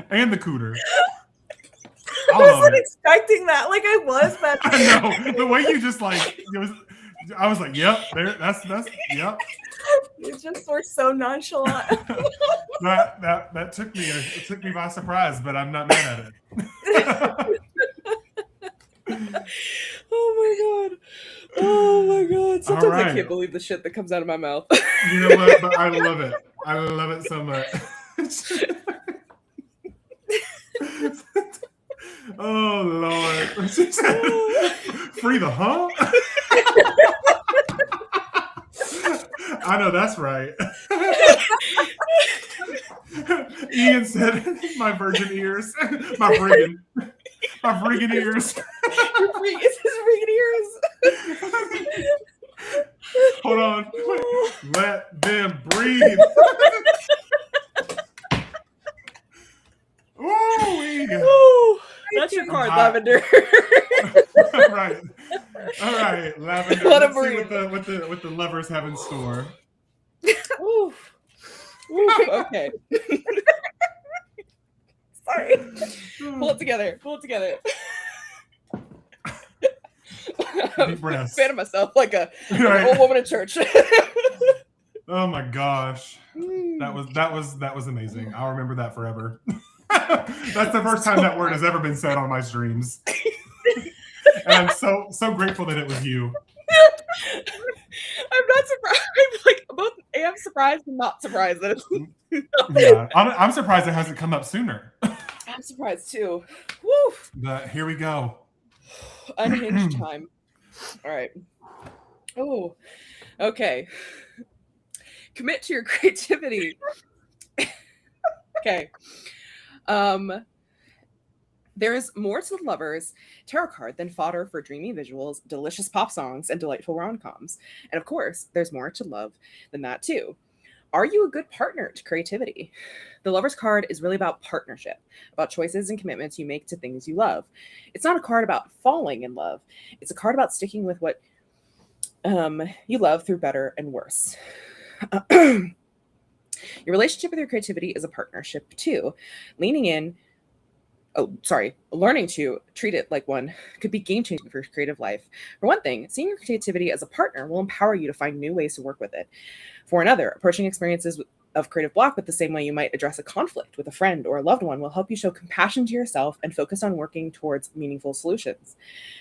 And the cooter. I wasn't expecting that. Like I was, but I know. The way you just like, I was like, yep, that's, yep. you just were so nonchalant. That took me by surprise, but I'm not mad at it. Oh my god. Sometimes All right. I can't believe the shit that comes out of my mouth. You know what? But I love it. I love it so much. Oh Lord. Free the huh? I know that's right. Ian said, my virgin ears. My friggin' ears. It's his freaking ears. Hold on. Let them breathe. Ooh, That's your card, hot. Lavender. Right. All right, Lavender. Let Let's him see breathe. what the lovers have in store. Ooh. Ooh, okay. Sorry. Pull it together. Deep breaths. Fan of myself like an Right. old woman in church. Oh my gosh. That was amazing. I'll remember that forever. That's the first time that word has ever been said on my streams. And I'm so grateful that it was you. I'm not surprised. Like both, I'm surprised and not surprised that it's. Yeah, I'm surprised it hasn't come up sooner. I'm surprised too. Woo! But here we go. Unhinged time. All right. Oh, okay. Commit to your creativity. Okay. There is more to the Lovers tarot card than fodder for dreamy visuals, delicious pop songs, and delightful rom-coms. And of course, there's more to love than that too. Are you a good partner to creativity? The Lovers card is really about partnership, about choices and commitments you make to things you love. It's not a card about falling in love. It's a card about sticking with what you love through better and worse. Your relationship with your creativity is a partnership too. Learning to treat it like one could be game-changing for your creative life. For one thing, seeing your creativity as a partner will empower you to find new ways to work with it. For another, approaching experiences of creative block with the same way you might address a conflict with a friend or a loved one will help you show compassion to yourself and focus on working towards meaningful solutions.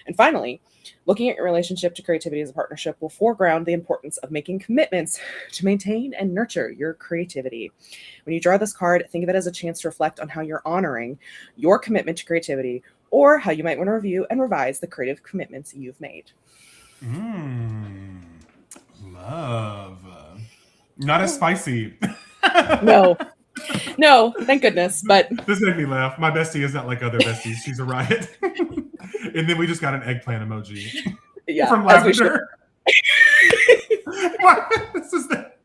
And finally, looking at your relationship to creativity as a partnership will foreground the importance of making commitments to maintain and nurture your creativity. When you draw this card, think of it as a chance to reflect on how you're honoring your commitment to creativity or how you might want to review and revise the creative commitments you've made. Love. Not as spicy. No, thank goodness. But this made me laugh. My bestie is not like other besties. She's a riot. And then we just got an eggplant emoji. Yeah, from Lavender. What? This is that.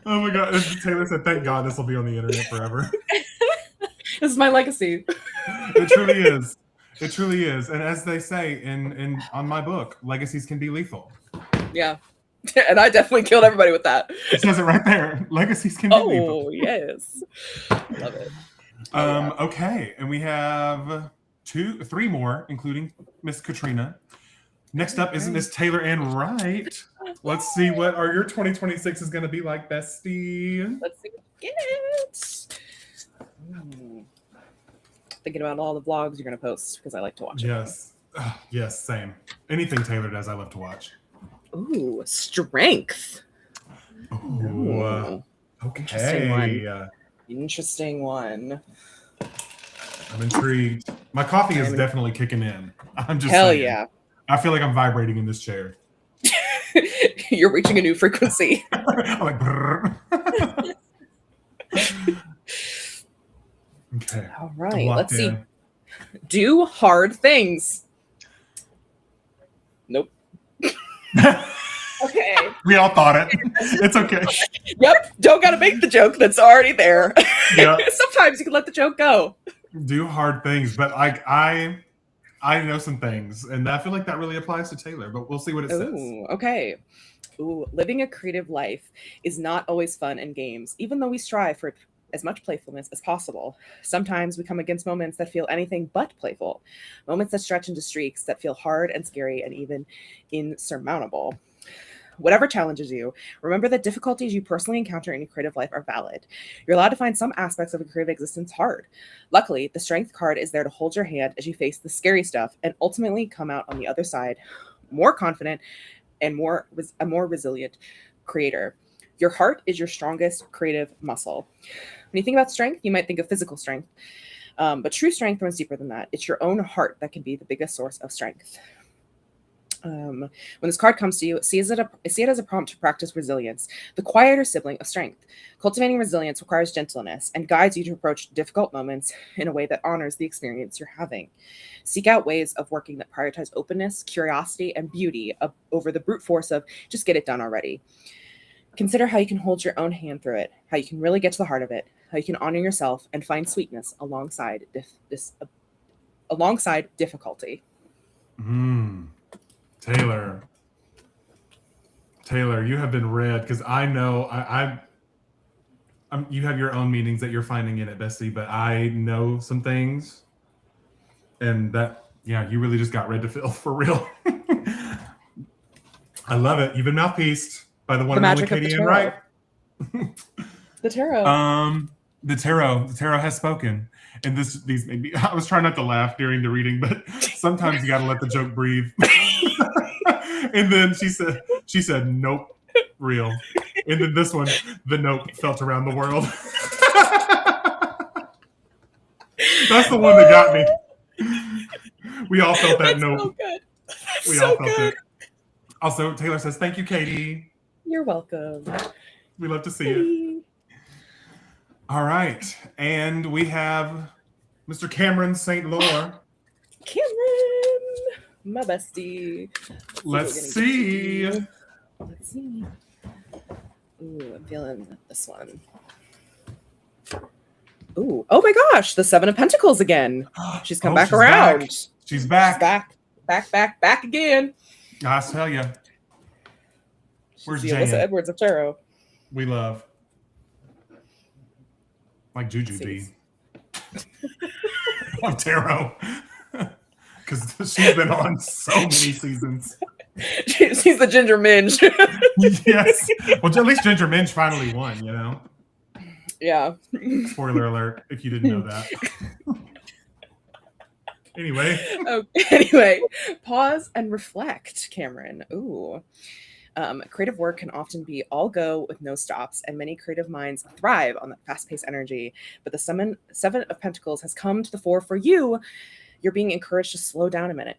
Oh my god! Taylor said, "Thank God this will be on the internet forever." This is my legacy. It truly is. It truly is. And as they say in on my book, legacies can be lethal. Yeah. And I definitely killed everybody with that. It says it right there. Legacies can be lethal. Oh, yes. Love it. Okay. And we have three more, including Miss Katrina. Next up is Miss Taylor Ann Wright. Let's see what your 2026 is going to be like, bestie. Let's see what we get. Thinking about all the vlogs you're going to post because I like to watch it. Yes. Yes, same. Anything Taylor does, I love to watch. Ooh, strength. Ooh. Okay. Interesting one. I'm intrigued. My coffee is definitely kicking in. I'm just Hell saying. yeah. I feel like I'm vibrating in this chair. You're reaching a new frequency. I'm like, brrr. Okay. All right. Let's see. In. Do hard things. Nope. Okay. We all thought it. It's okay. Yep. Don't gotta make the joke that's already there. Yeah. Sometimes you can let the joke go. Do hard things, but like I know some things, and I feel like that really applies to Taylor. But we'll see what it says. Okay. Living a creative life is not always fun and games, even though we strive for as much playfulness as possible. Sometimes we come against moments that feel anything but playful, moments that stretch into streaks that feel hard and scary and even insurmountable. Whatever challenges you, remember that difficulties you personally encounter in your creative life are valid. You're allowed to find some aspects of a creative existence hard. Luckily, the Strength card is there to hold your hand as you face the scary stuff and ultimately come out on the other side more confident and a more resilient creator. Your heart is your strongest creative muscle. When you think about strength, you might think of physical strength, but true strength runs deeper than that. It's your own heart that can be the biggest source of strength. When this card comes to you, see it as a prompt to practice resilience, the quieter sibling of strength. Cultivating resilience requires gentleness and guides you to approach difficult moments in a way that honors the experience you're having. Seek out ways of working that prioritize openness, curiosity, and beauty over the brute force of just get it done already. Consider how you can hold your own hand through it, how you can really get to the heart of it, how you can honor yourself and find sweetness alongside difficulty. Taylor, you have been read because I know you have your own meanings that you're finding in it, Bessie, but I know some things, and you really just got read to fill for real. I love it. You've been mouthpieced by the one and only Katie Ann Wright. The tarot. The tarot has spoken. And these made me, I was trying not to laugh during the reading, but sometimes you got to let the joke breathe. And then she said, nope, real. And then this one, the nope felt around the world. That's the one that got me. We all felt that nope. So good. We so all felt good. it. Also, Taylor says, thank you, Katie. You're welcome. We love to see it. All right. And we have Mr. Cameron St. Laure. Cameron, my bestie. Let's see. Let's see. Ooh, I'm feeling this one. Ooh, oh my gosh, the Seven of Pentacles again. She's come back around. Back. She's back. She's back again. I tell you. Where's She's the Alyssa Jan? Edwards of Tarot. We love. Like Juju B. Of Tarot. Because she's been on so many seasons. She's the Ginger Minge. Yes. Well, at least Ginger Minge finally won, you know? Yeah. Spoiler alert, if you didn't know that. Anyway, pause and reflect, Cameron. Ooh. Creative work can often be all go with no stops, and many creative minds thrive on that fast-paced energy. But the Seven of Pentacles has come to the fore for you. You're being encouraged to slow down a minute.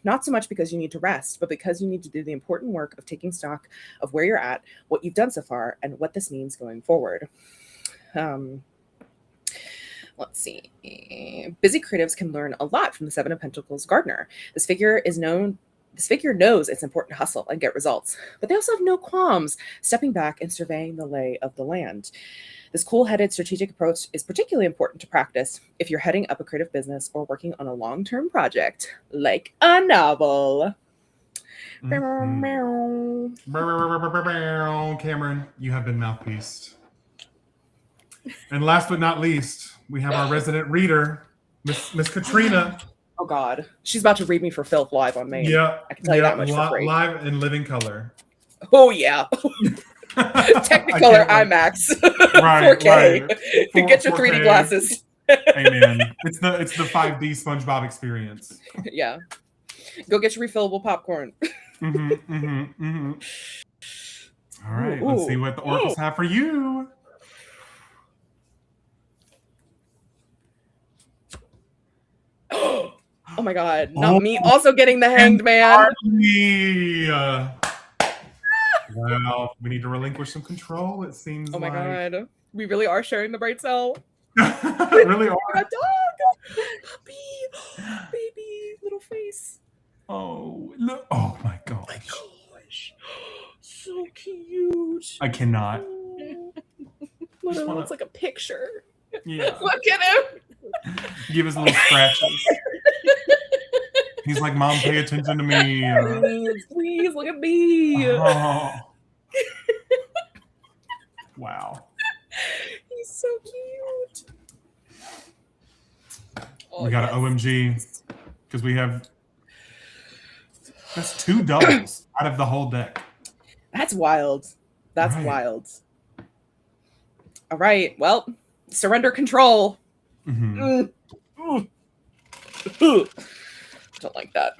Not so much because you need to rest, but because you need to do the important work of taking stock of where you're at, what you've done so far, and what this means going forward. Let's see. Busy creatives can learn a lot from the Seven of Pentacles Gardener. This figure knows it's important to hustle and get results, but they also have no qualms stepping back and surveying the lay of the land. This cool-headed strategic approach is particularly important to practice if you're heading up a creative business or working on a long-term project, like a novel. Cameron, you have been mouthpieced. And last but not least, we have our resident reader, Miss Katrina. Oh God, she's about to read me for filth live on Maine. Yeah, I can tell you that much for free. Live in living color. Oh yeah, Technicolor IMAX, Right, 4K. Right. Get your 3D 4K. glasses. Amen. It's the 5D SpongeBob experience. Yeah, go get your refillable popcorn. All right, let's see what the oracles have for you. Oh my God, not me also getting the Hanged Man. Well, we need to relinquish some control, it seems. Oh my God, we really are sharing the bright cell. Really are. A dog, puppy, baby, little face. Oh, look. Oh my gosh. My gosh, so cute. I cannot. Literally looks like a picture. Yeah. Look at him. Give us little scratches. He's like, Mom, pay attention to me. Please look at me. Oh. Wow. He's so cute. Oh, We got an OMG because we have that's 2 doubles out of the whole deck. That's wild. That's Right. wild. All right. Well, surrender control. Mhm. Don't like that.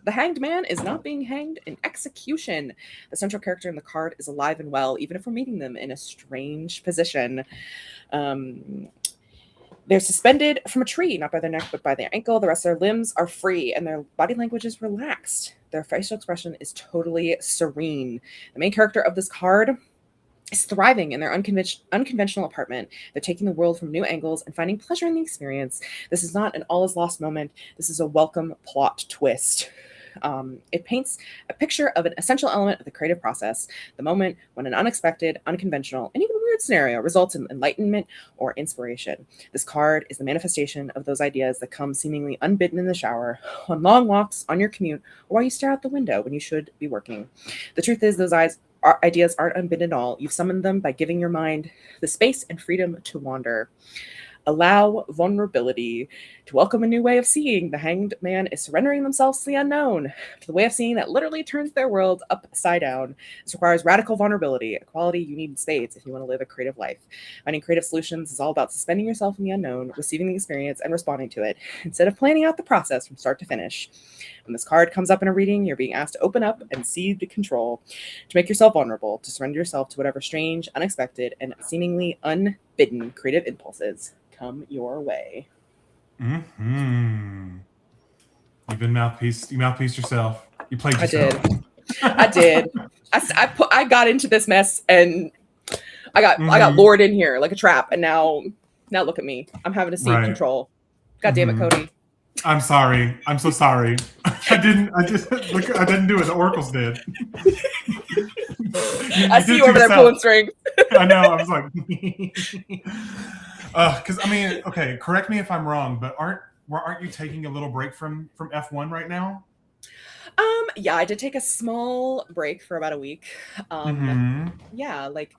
The Hanged Man is not being hanged in execution. The central character in the card is alive and well, even if we're meeting them in a strange position. They're suspended from a tree, not by their neck, but by their ankle. The rest of their limbs are free, and their body language is relaxed. Their facial expression is totally serene. The main character of this card is thriving in their unconventional apartment. They're taking the world from new angles and finding pleasure in the experience. This is not an all is lost moment. This is a welcome plot twist. It paints a picture of an essential element of the creative process, the moment when an unexpected, unconventional, and even weird scenario results in enlightenment or inspiration. This card is the manifestation of those ideas that come seemingly unbidden in the shower, on long walks, on your commute, or while you stare out the window when you should be working. The truth is, those ideas aren't unbidden at all. You've summoned them by giving your mind the space and freedom to wander. Allow vulnerability to welcome a new way of seeing. The Hanged Man is surrendering themselves to the unknown, to the way of seeing that literally turns their world upside down. This requires radical vulnerability, a quality you need in spades if you want to live a creative life. Finding creative solutions is all about suspending yourself in the unknown, receiving the experience, and responding to it, instead of planning out the process from start to finish. When this card comes up in a reading, you're being asked to open up and cede the control, to make yourself vulnerable, to surrender yourself to whatever strange, unexpected, and seemingly unbidden creative impulses come your way. Mm-hmm. You've been mouthpieced. You mouthpieced yourself. You played yourself. I did. I got into this mess and I got lured in here like a trap, and now Now look at me. I'm having to cede Right. control. God damn it, Mhm. Cody. I'm sorry. I'm so sorry. I didn't do it. The oracles did. I see did you it to over there yourself. pulling strings. I know. I was like, because I mean, okay. Correct me if I'm wrong, but aren't you taking a little break from F1 right now? Yeah, I did take a small break for about a week. Mm-hmm. Yeah, like,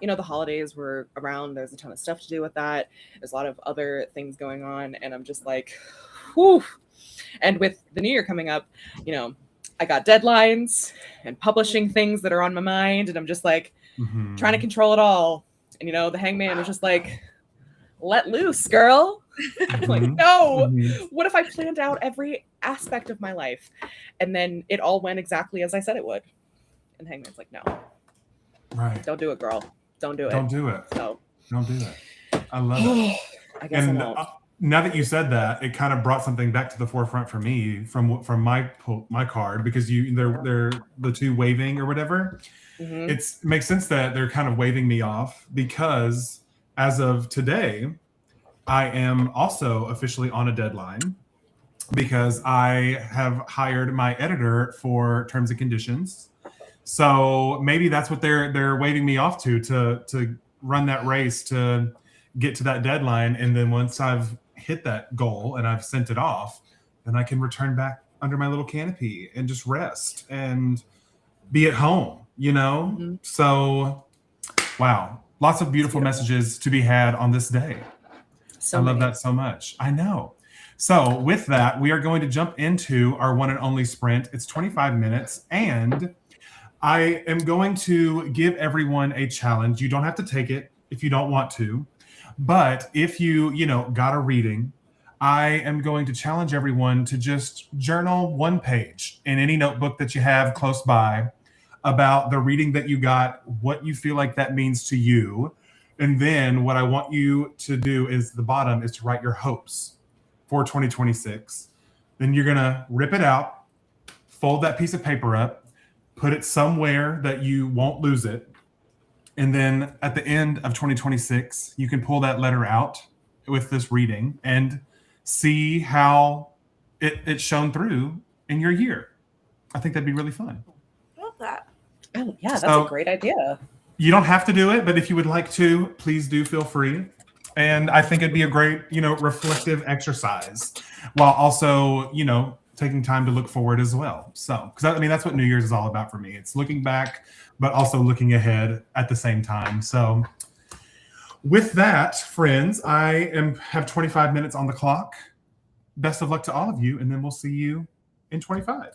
the holidays were around. There's a ton of stuff to do with that. There's a lot of other things going on, and I'm just like, whew. And with the new year coming up, I got deadlines and publishing things that are on my mind, and I'm just like Mm-hmm. trying to control it all. And the hangman was just like, let loose, girl. I'm like, no. Mm-hmm. What if I planned out every aspect of my life and then it all went exactly as I said it would? And hangman's like, no, Right. don't do it, girl. Don't do it. Don't do it. So Don't do it. I love it. I guess And I won't. now that you said that, it kind of brought something back to the forefront for me from my card, because they're the two waving or whatever. Mhm. It makes sense that they're kind of waving me off, because as of today, I am also officially on a deadline, because I have hired my editor for terms and conditions. So maybe that's what they're waving me off to run that race, to get to that deadline, and then once I've hit that goal and I've sent it off, then I can return back under my little canopy and just rest and be at home, Mhm. So wow, lots of beautiful messages to be had on this day. So I love many. that so much. I know. So with that, we are going to jump into our one and only sprint. It's 25 minutes, and I am going to give everyone a challenge. You don't have to take it if you don't want to, but if you got a reading, I am going to challenge everyone to just journal one page in any notebook that you have close by about the reading that you got, what you feel like that means to you. And then what I want you to do is the bottom is to write your hopes for 2026. Then you're going to rip it out, fold that piece of paper up, put it somewhere that you won't lose it. And then at the end of 2026, you can pull that letter out with this reading and see how it shone through in your year. I think that'd be really fun. Love that. Oh, yeah, that's So- a great idea. You don't have to do it, but if you would like to, please do feel free. And I think it'd be a great, reflective exercise, while also, taking time to look forward as well. So, because I mean, that's what New Year's is all about for me. It's looking back, but also looking ahead at the same time. So, with that, friends, I have 25 minutes on the clock. Best of luck to all of you, and then we'll see you in 25.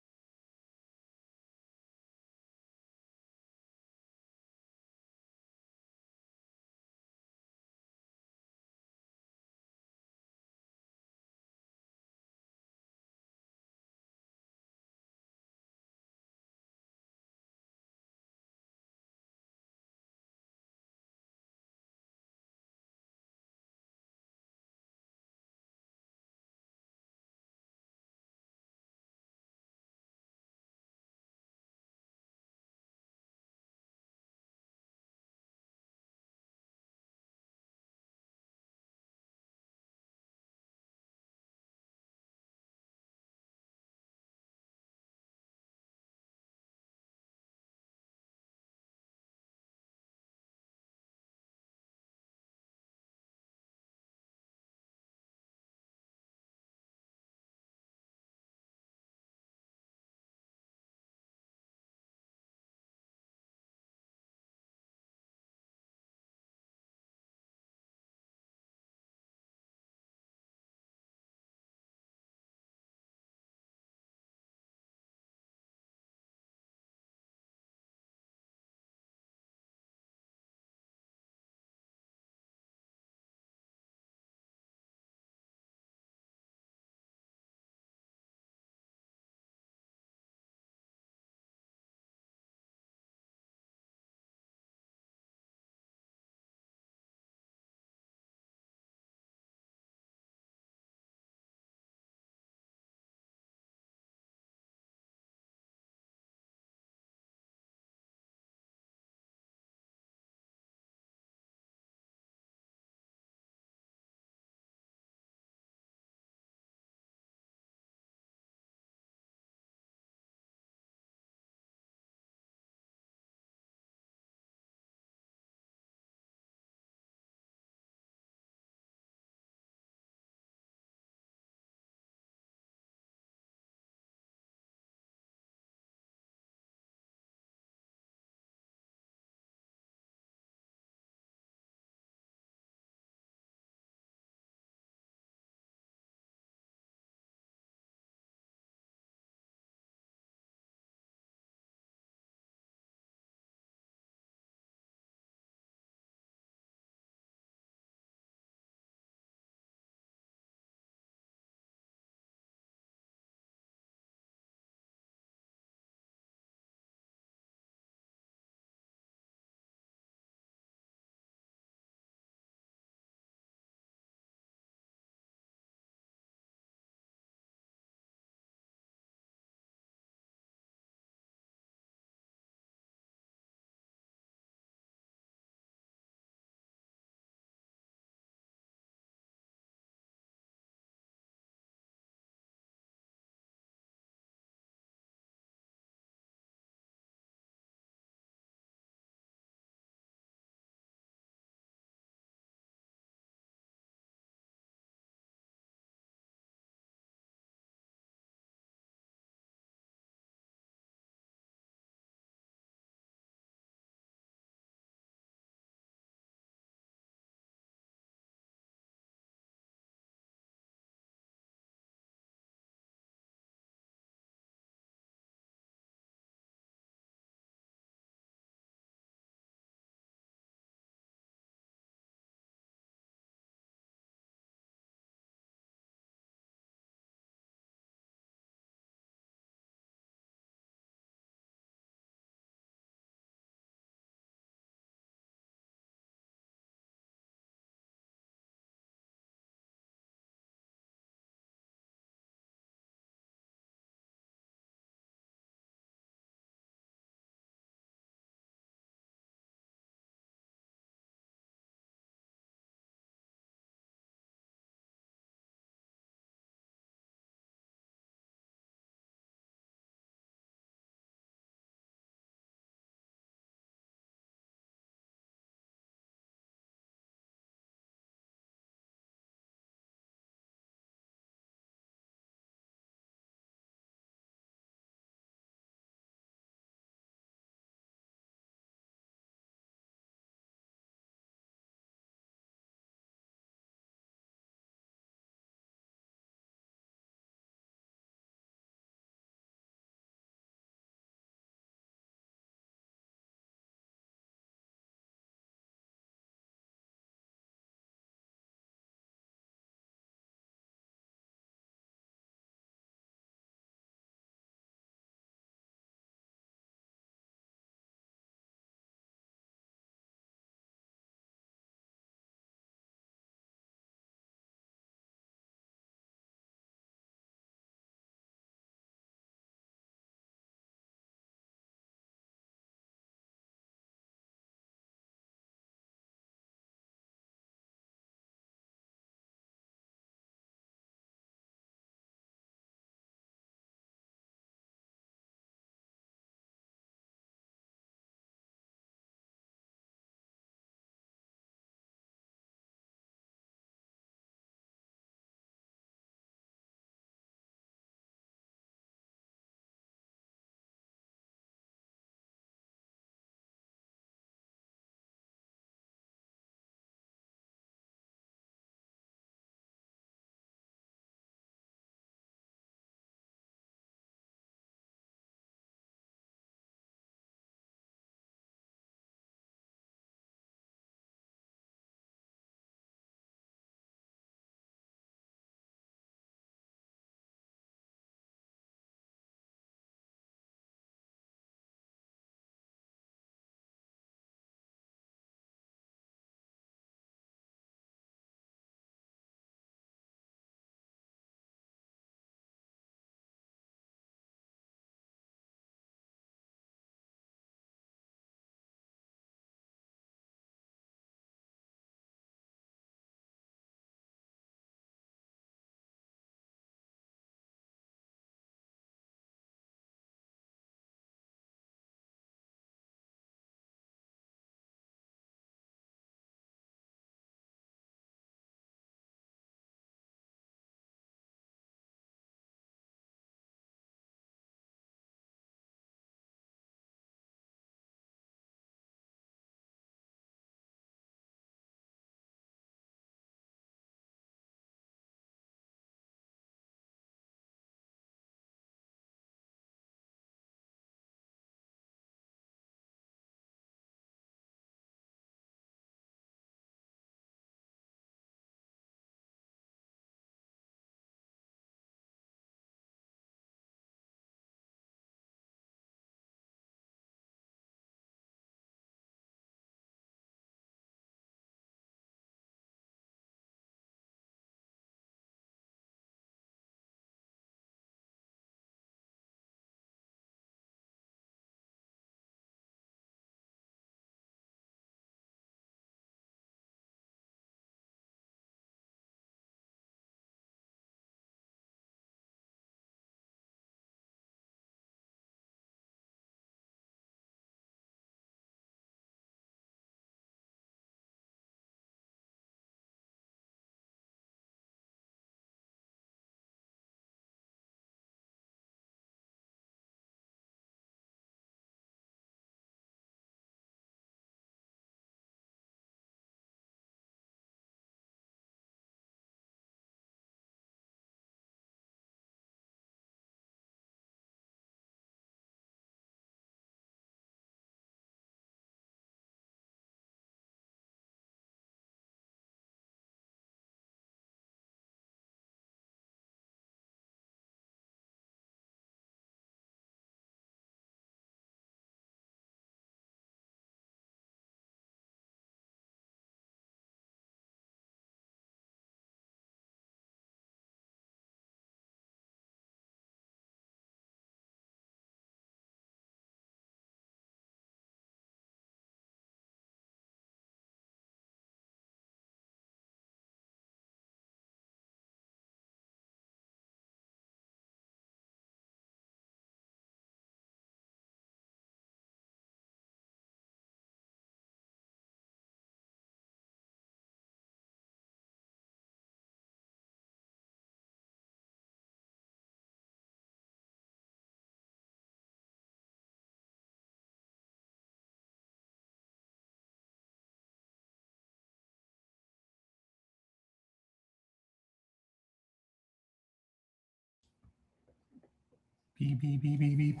Beep, beep, beep, beep, beep.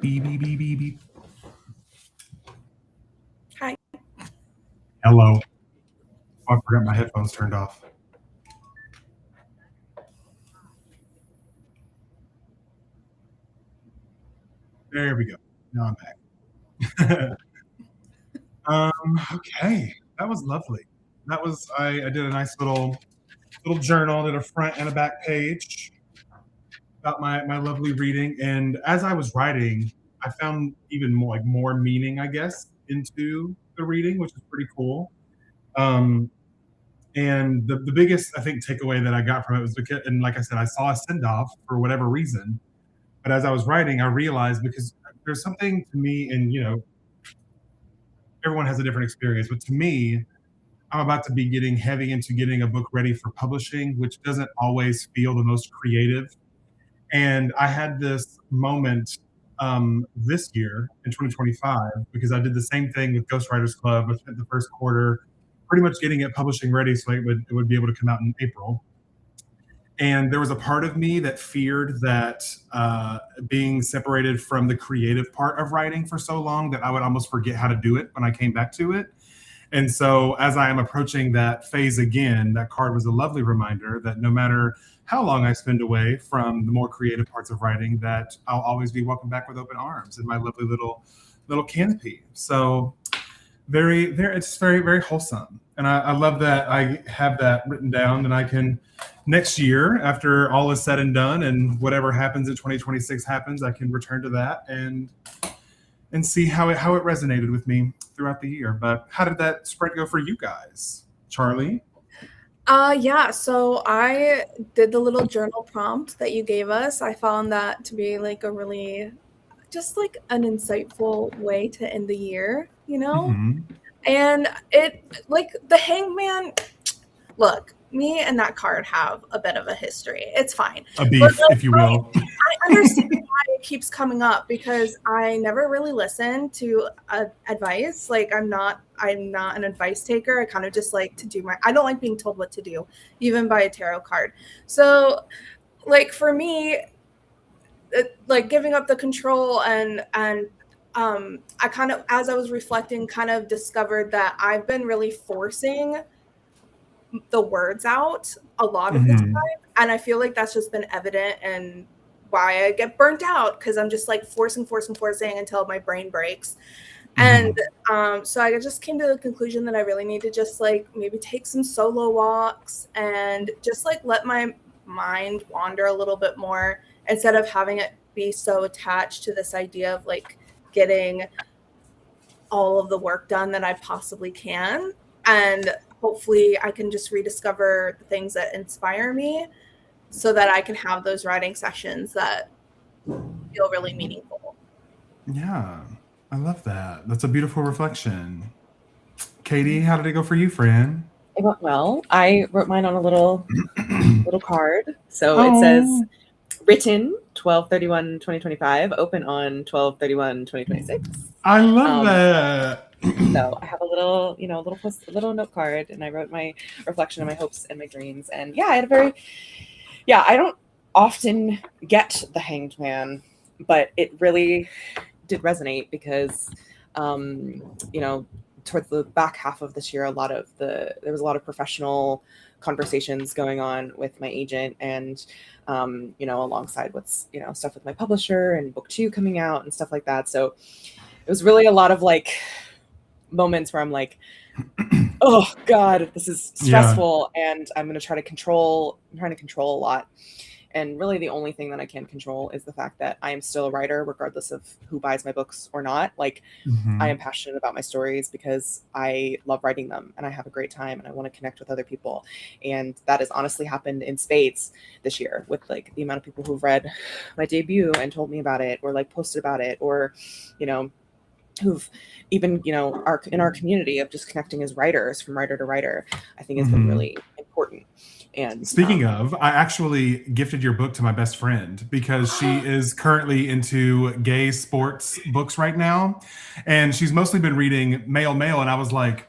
Beep, beep, beep, beep, beep. Hi. Hello. Oh, I forgot my headphones turned off. There we go. Now I'm back. Okay. That was lovely. That was I did a nice little journal, did a front and a back page about my lovely reading. And as I was writing, I found even more meaning, I guess, into the reading, which is pretty cool. Um, and the biggest, I think, takeaway that I got from it was because, and like I said, I saw a send off for whatever reason. But as I was writing, I realized because there's something to me, and everyone has a different experience, but to me, I'm about to be getting heavy into getting a book ready for publishing, which doesn't always feel the most creative. And I had this moment this year in 2025 because I did the same thing with Ghostwriters Club. I spent the first quarter pretty much getting it publishing ready so it would be able to come out in April. And there was a part of me that feared that being separated from the creative part of writing for so long that I would almost forget how to do it when I came back to it. And so, as I am approaching that phase again, that card was a lovely reminder that no matter how long I spend away from the more creative parts of writing, that I'll always be welcomed back with open arms in my lovely little canopy. So, it's very, very wholesome, and I love that I have that written down, and I can next year, after all is said and done, and whatever happens in 2026 happens, I can return to that and see how it resonated with me throughout the year. But how did that spread go for you guys, Charlie? Yeah, so I did the little journal prompt that you gave us. I found that to be like a really just like an insightful way to end the year, Mm-hmm. And it like the hangman, look, me and that card have a bit of a history. It's fine. A beef, But, if you will. I understand why it keeps coming up because I never really listen to advice. Like I'm not an advice taker. I kind of just like to do I don't like being told what to do, even by a tarot card. So like for me, like giving up the control and I kind of, as I was reflecting, kind of discovered that I've been really forcing the words out a lot of the time, and I feel like that's just been evident and why I get burnt out because I'm just like forcing until my brain breaks. And so I just came to the conclusion that I really need to just like maybe take some solo walks and just like let my mind wander a little bit more instead of having it be so attached to this idea of like getting all of the work done that I possibly can. And hopefully I can just rediscover the things that inspire me so that I can have those writing sessions that feel really meaningful. Yeah, I love that. That's a beautiful reflection. Katie, how did it go for you, friend? It went well. I wrote mine on a little card. So it says written 12/31/2025, open on 12/31/2026. I love that. So I have a little, little note card, and I wrote my reflection and my hopes and my dreams. And yeah, I don't often get the Hanged Man, but it really did resonate because, towards the back half of this year, there was a lot of professional conversations going on with my agent and, alongside what's, stuff with my publisher and book 2 coming out and stuff like that. So it was really a lot of like moments where I'm like, oh God, this is stressful. And I'm trying to control a lot. And really the only thing that I can control is the fact that I am still a writer, regardless of who buys my books or not. Like I am passionate about my stories because I love writing them and I have a great time and I want to connect with other people. And that has honestly happened in spades this year with like the amount of people who've read my debut and told me about it or like posted about it or, who've even, are in our community of just connecting as writers from writer to writer, I think has been really important. And speaking of, I actually gifted your book to my best friend because she is currently into gay sports books right now. And she's mostly been reading male. And I was like,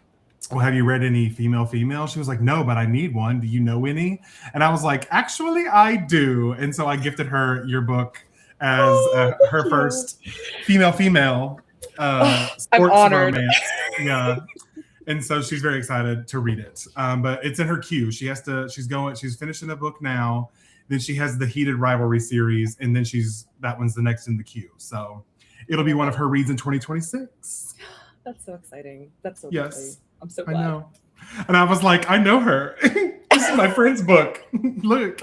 well, have you read any female? She was like, no, but I need one. Do you know any? And I was like, actually, I do. And so I gifted her your book as her first female sports I'm honored. romance. Yeah. And so she's very excited to read it. But it's in her queue. She's finishing the book now. Then she has the Heated Rivalry series. And then that one's the next in the queue. So it'll be one of her reads in 2026. That's so exciting. That's so yes. lovely. I'm so glad. I know. And I was like, I know her. This is my friend's book. Look.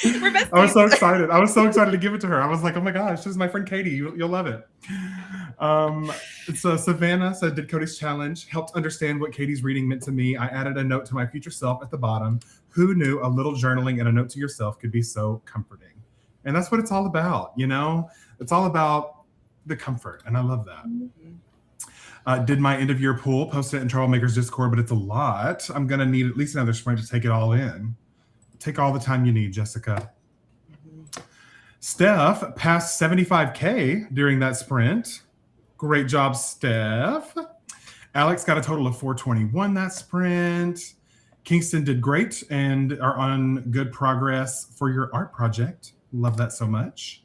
We're besties. I was so excited. I was so excited to give it to her. I was like, oh my gosh, this is my friend Katie. You'll love it. So Savannah said, did Cody's challenge helped understand what Katie's reading meant to me? I added a note to my future self at the bottom. Who knew a little journaling and a note to yourself could be so comforting? And that's what it's all about, you know? It's all about the comfort, and I love that. Did my end of year pool, posted it in Troublemakers Discord, but it's a lot. I'm going to need at least another sprint to take it all in. Take all the time you need, Jessica. Steph passed 75K during that sprint. Great job, Steph. Alex got a total of 421 that sprint. Kingston did great and are on good progress for your art project. Love that so much.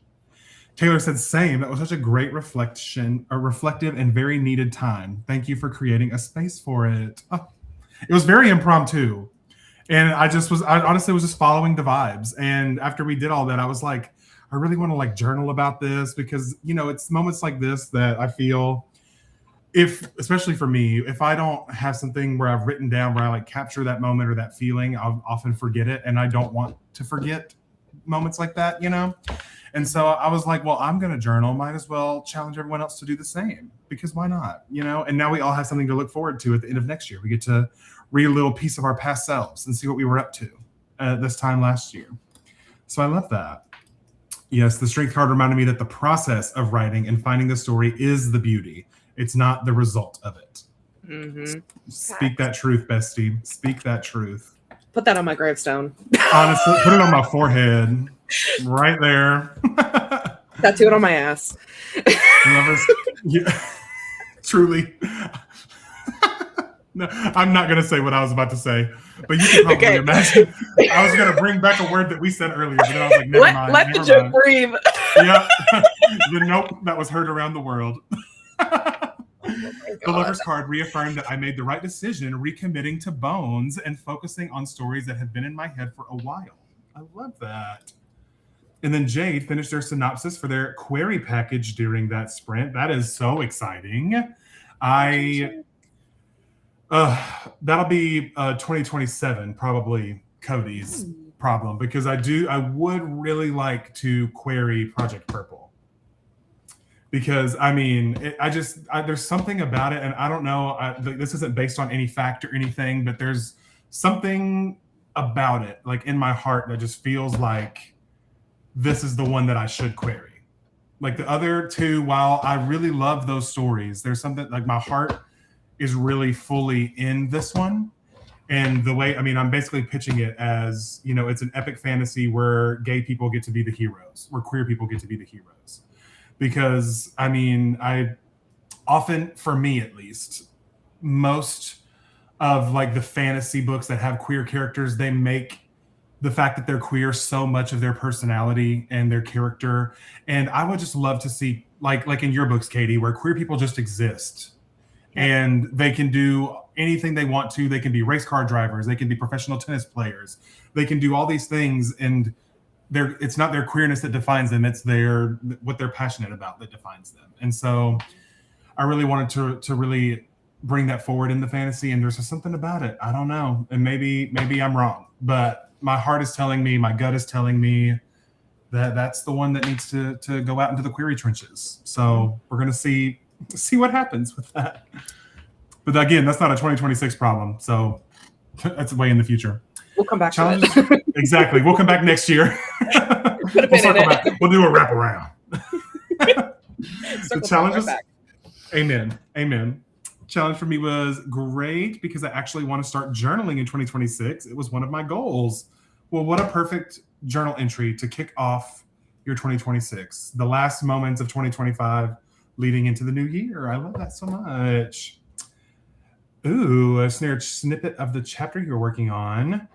Taylor said, same. That was such a great reflective and very needed time. Thank you for creating a space for it. Oh, it was very impromptu. And I honestly was just following the vibes. And after we did all that, I was like, I really want to like journal about this because, you know, it's moments like this that I feel especially for me, if I don't have something where I've written down where I like capture that moment or that feeling, I'll often forget it. And I don't want to forget moments like that, you know? And so I was like, well, I'm going to journal. Might as well challenge everyone else to do the same because why not? You know, and now we all have something to look forward to at the end of next year. We get to read a little piece of our past selves and see what we were up to this time last year. So I love that. Yes, the strength card reminded me that the process of writing and finding the story is the beauty. It's not the result of it. Mm-hmm. Speak that truth, bestie. Speak that truth. Put that on my gravestone. Honestly, put it on my forehead. Right there. Tattoo it on my ass. Yeah, truly. No, I'm not going to say what I was about to say, but you can probably imagine. I was going to bring back a word that we said earlier, but then I was like, never mind. Let the joke breathe. Yeah. Nope, that was heard around the world. The Lover's card reaffirmed that I made the right decision recommitting to Bones and focusing on stories that have been in my head for a while. I love that. And then Jade finished their synopsis for their query package during that sprint. That is so exciting. That'll be 2027, probably Cody's problem, because I would really like to query Project Purple. Because I mean, there's something about it, and I don't know. This isn't based on any fact or anything, but there's something about it, like in my heart, that just feels like this is the one that I should query. Like the other two, while I really love those stories, there's something like my heart is really fully in this one. And the way, I mean, I'm basically pitching it as, you know, it's an epic fantasy where gay people get to be the heroes, where queer people get to be the heroes. Because, I mean, I often, for me at least, most of like the fantasy books that have queer characters, they make the fact that they're queer so much of their personality and their character. And I would just love to see, like in your books, Katie, where queer people just exist. And they can do anything they want to. They can be race car drivers. They can be professional tennis players. They can do all these things, and it's not their queerness that defines them. It's what they're passionate about that defines them. And so I really wanted to really bring that forward in the fantasy. And there's just something about it. I don't know. And maybe I'm wrong, but my heart is telling me, my gut is telling me that that's the one that needs to go out into the query trenches. So we're going to see what happens with that. But again, that's not a 2026 problem. So that's way in the future. We'll come back to it. Exactly. We'll come back next year. We'll circle back. We'll do a wraparound. The challenges. Amen. Challenge for me was great because I actually want to start journaling in 2026. It was one of my goals. Well, what a perfect journal entry to kick off your 2026. The last moments of 2025 leading into the new year. I love that so much. Ooh, a snared snippet of the chapter you're working on.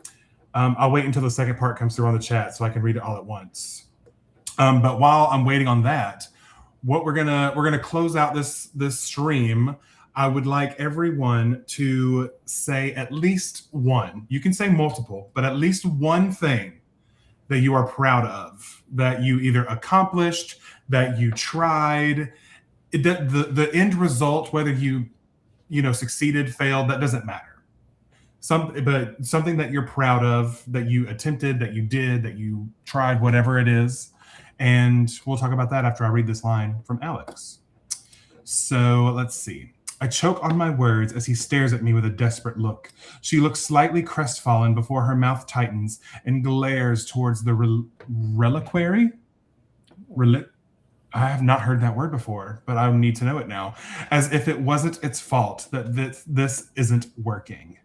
I'll wait until the second part comes through on the chat so I can read it all at once. But while I'm waiting on that, what we're gonna close out this stream. I would like everyone to say at least one. You can say multiple, but at least one thing that you are proud of, that you either accomplished, that you tried. The end result, whether you succeeded, failed, that doesn't matter. But something that you're proud of, that you attempted, that you did, that you tried, whatever it is. And we'll talk about that after I read this line from Alex. So let's see. I choke on my words as he stares at me with a desperate look. She looks slightly crestfallen before her mouth tightens and glares towards the reliquary. I have not heard that word before, but I need to know it now. As if it wasn't its fault that this isn't working.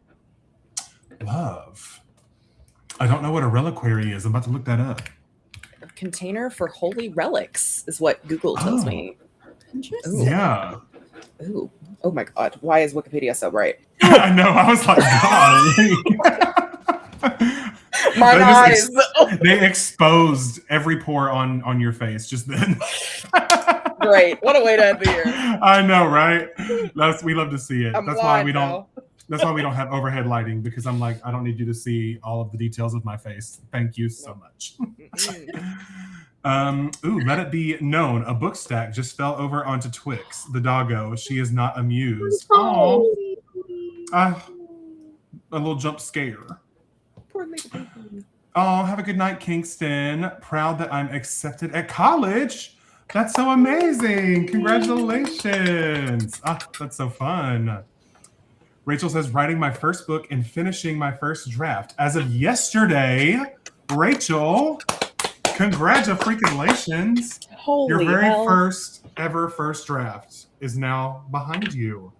Love. I don't know what a reliquary is. I'm about to look that up. A container for holy relics is what Google tells me. Interesting. Yeah. Ooh. Oh my God. Why is Wikipedia so bright? I know. I was like, God. My eyes. They exposed every pore on your face just then. Great. What a way to end the year. I know, right? We love to see it. I'm That's why blind we don't. now. That's why we don't have overhead lighting, because I'm like, I don't need you to see all of the details of my face. Thank you so much. Let it be known, a book stack just fell over onto Twix, the doggo. She is not amused. Oh, a little jump scare. Poor little baby. Oh, have a good night, Kingston. Proud that I'm accepted at college. That's so amazing. Congratulations. That's so fun. Rachel says, writing my first book and finishing my first draft. As of yesterday, Rachel, congratulations. Holy Your very hell. first ever first draft is now behind you.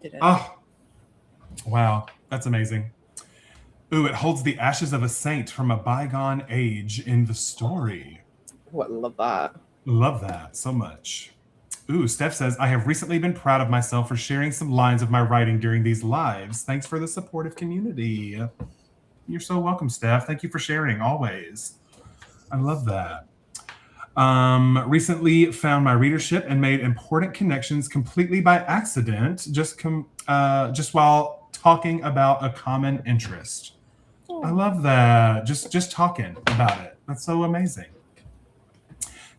Did it. Oh, wow. That's amazing. Ooh, it holds the ashes of a saint from a bygone age in the story. Oh, I love that. Love that so much. Ooh, Steph says, I have recently been proud of myself for sharing some lines of my writing during these lives. Thanks for the supportive community. You're so welcome, Steph. Thank you for sharing always. I love that. Recently found my readership and made important connections completely by accident, just while talking about a common interest. I love that. Just talking about it. That's so amazing.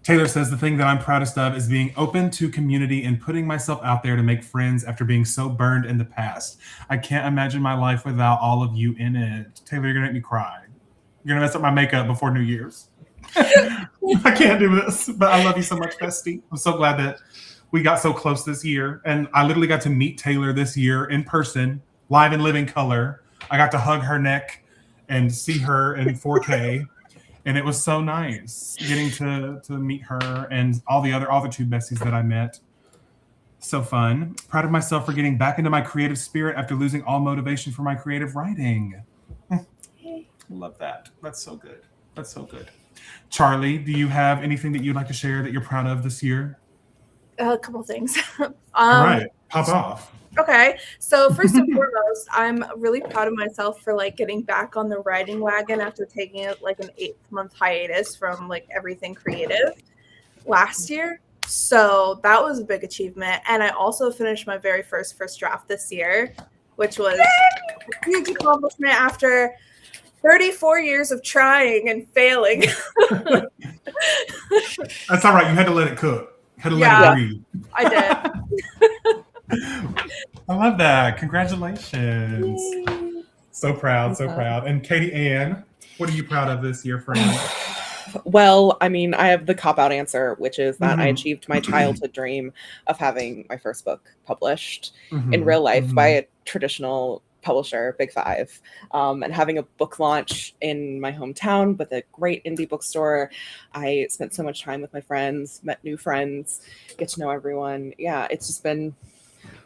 Taylor says, the thing that I'm proudest of is being open to community and putting myself out there to make friends after being so burned in the past. I can't imagine my life without all of you in it. Taylor, you're going to make me cry. You're going to mess up my makeup before New Year's. I can't do this, but I love you so much, bestie. I'm so glad that we got so close this year. And I literally got to meet Taylor this year in person, live in living color. I got to hug her neck and see her in 4K. And it was so nice getting to meet her and all the two besties that I met. So fun. Proud of myself for getting back into my creative spirit after losing all motivation for my creative writing. Love that. That's so good. That's so good. Charlie, do you have anything that you'd like to share that you're proud of this year? A couple things. All right, pop off. Okay, so first and foremost, I'm really proud of myself for getting back on the writing wagon after taking it an 8-month hiatus from everything creative last year. So that was a big achievement, and I also finished my very first draft this year, which was a huge accomplishment after 34 years of trying and failing. That's all right. You had to let it cook. You had to let it breathe. I did. I love that. Congratulations. Yay. So proud, so proud. And Katie Ann, what are you proud of this year, friend? Well, I mean, I have the cop-out answer, which is that I achieved my childhood dream of having my first book published in real life by a traditional publisher, Big Five, and having a book launch in my hometown with a great indie bookstore. I spent so much time with my friends, met new friends, get to know everyone. Yeah, it's just been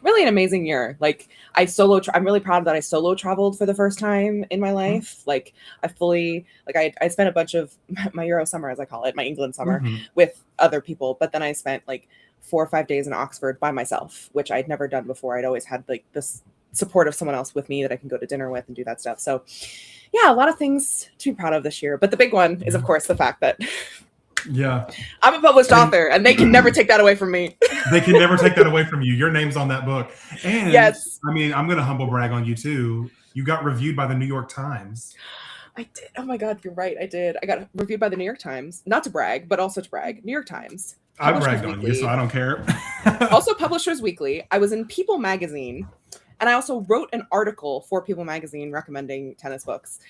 really an amazing year. I'm really proud that I solo traveled for the first time in my life. I spent a bunch of my Euro summer, as I call it, my England summer, with other people. But then I spent 4 or 5 days in Oxford by myself, which I'd never done before. I'd always had this support of someone else with me that I can go to dinner with and do that stuff. So yeah, a lot of things to be proud of this year. But the big one is, of course, the fact that Yeah. I'm a published author and they can never take that away from me. They can never take that away from you. Your name's on that book. And Yes. I mean, I'm going to humble brag on you too. You got reviewed by the New York Times. I did. Oh my God, you're right. I did. I got reviewed by the New York Times, not to brag, but also to brag. New York Times. I Publishers bragged on you, Weekly. so I don't care. Also Publishers Weekly. I was in People Magazine, and I also wrote an article for People Magazine recommending tennis books.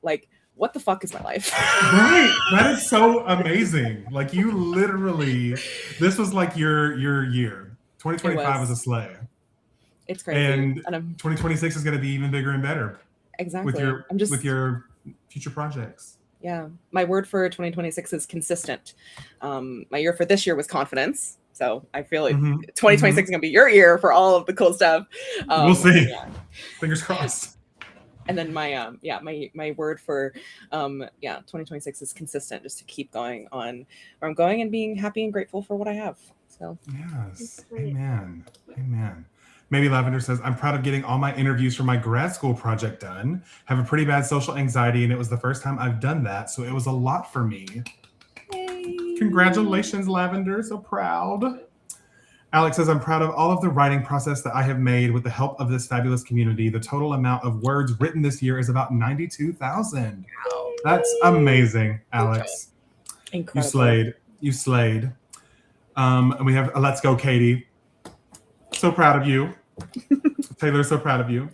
Like, what the fuck is my life? Right. That is so amazing. Like, you literally, this was like your year. 2025 was a sleigh. It's crazy. And I'm 2026 is going to be even bigger and better exactly. with your future projects. Yeah. My word for 2026 is consistent. My year for this year was confidence. So I feel like 2026 is going to be your year for all of the cool stuff. We'll see. Yeah. Fingers crossed. And then my word for 2026 is consistent, just to keep going on where I'm going and being happy and grateful for what I have. So Yes. Amen. Amen. Maybe Lavender says, I'm proud of getting all my interviews for my grad school project done. Have a pretty bad social anxiety, and it was the first time I've done that, so it was a lot for me. yay. Congratulations, Lavender. So proud. Alex says, I'm proud of all of the writing process that I have made with the help of this fabulous community. The total amount of words written this year is about 92,000. That's amazing, Alex. Incredible. You slayed. And we have Let's Go, Katie. So proud of you. Taylor, so proud of you.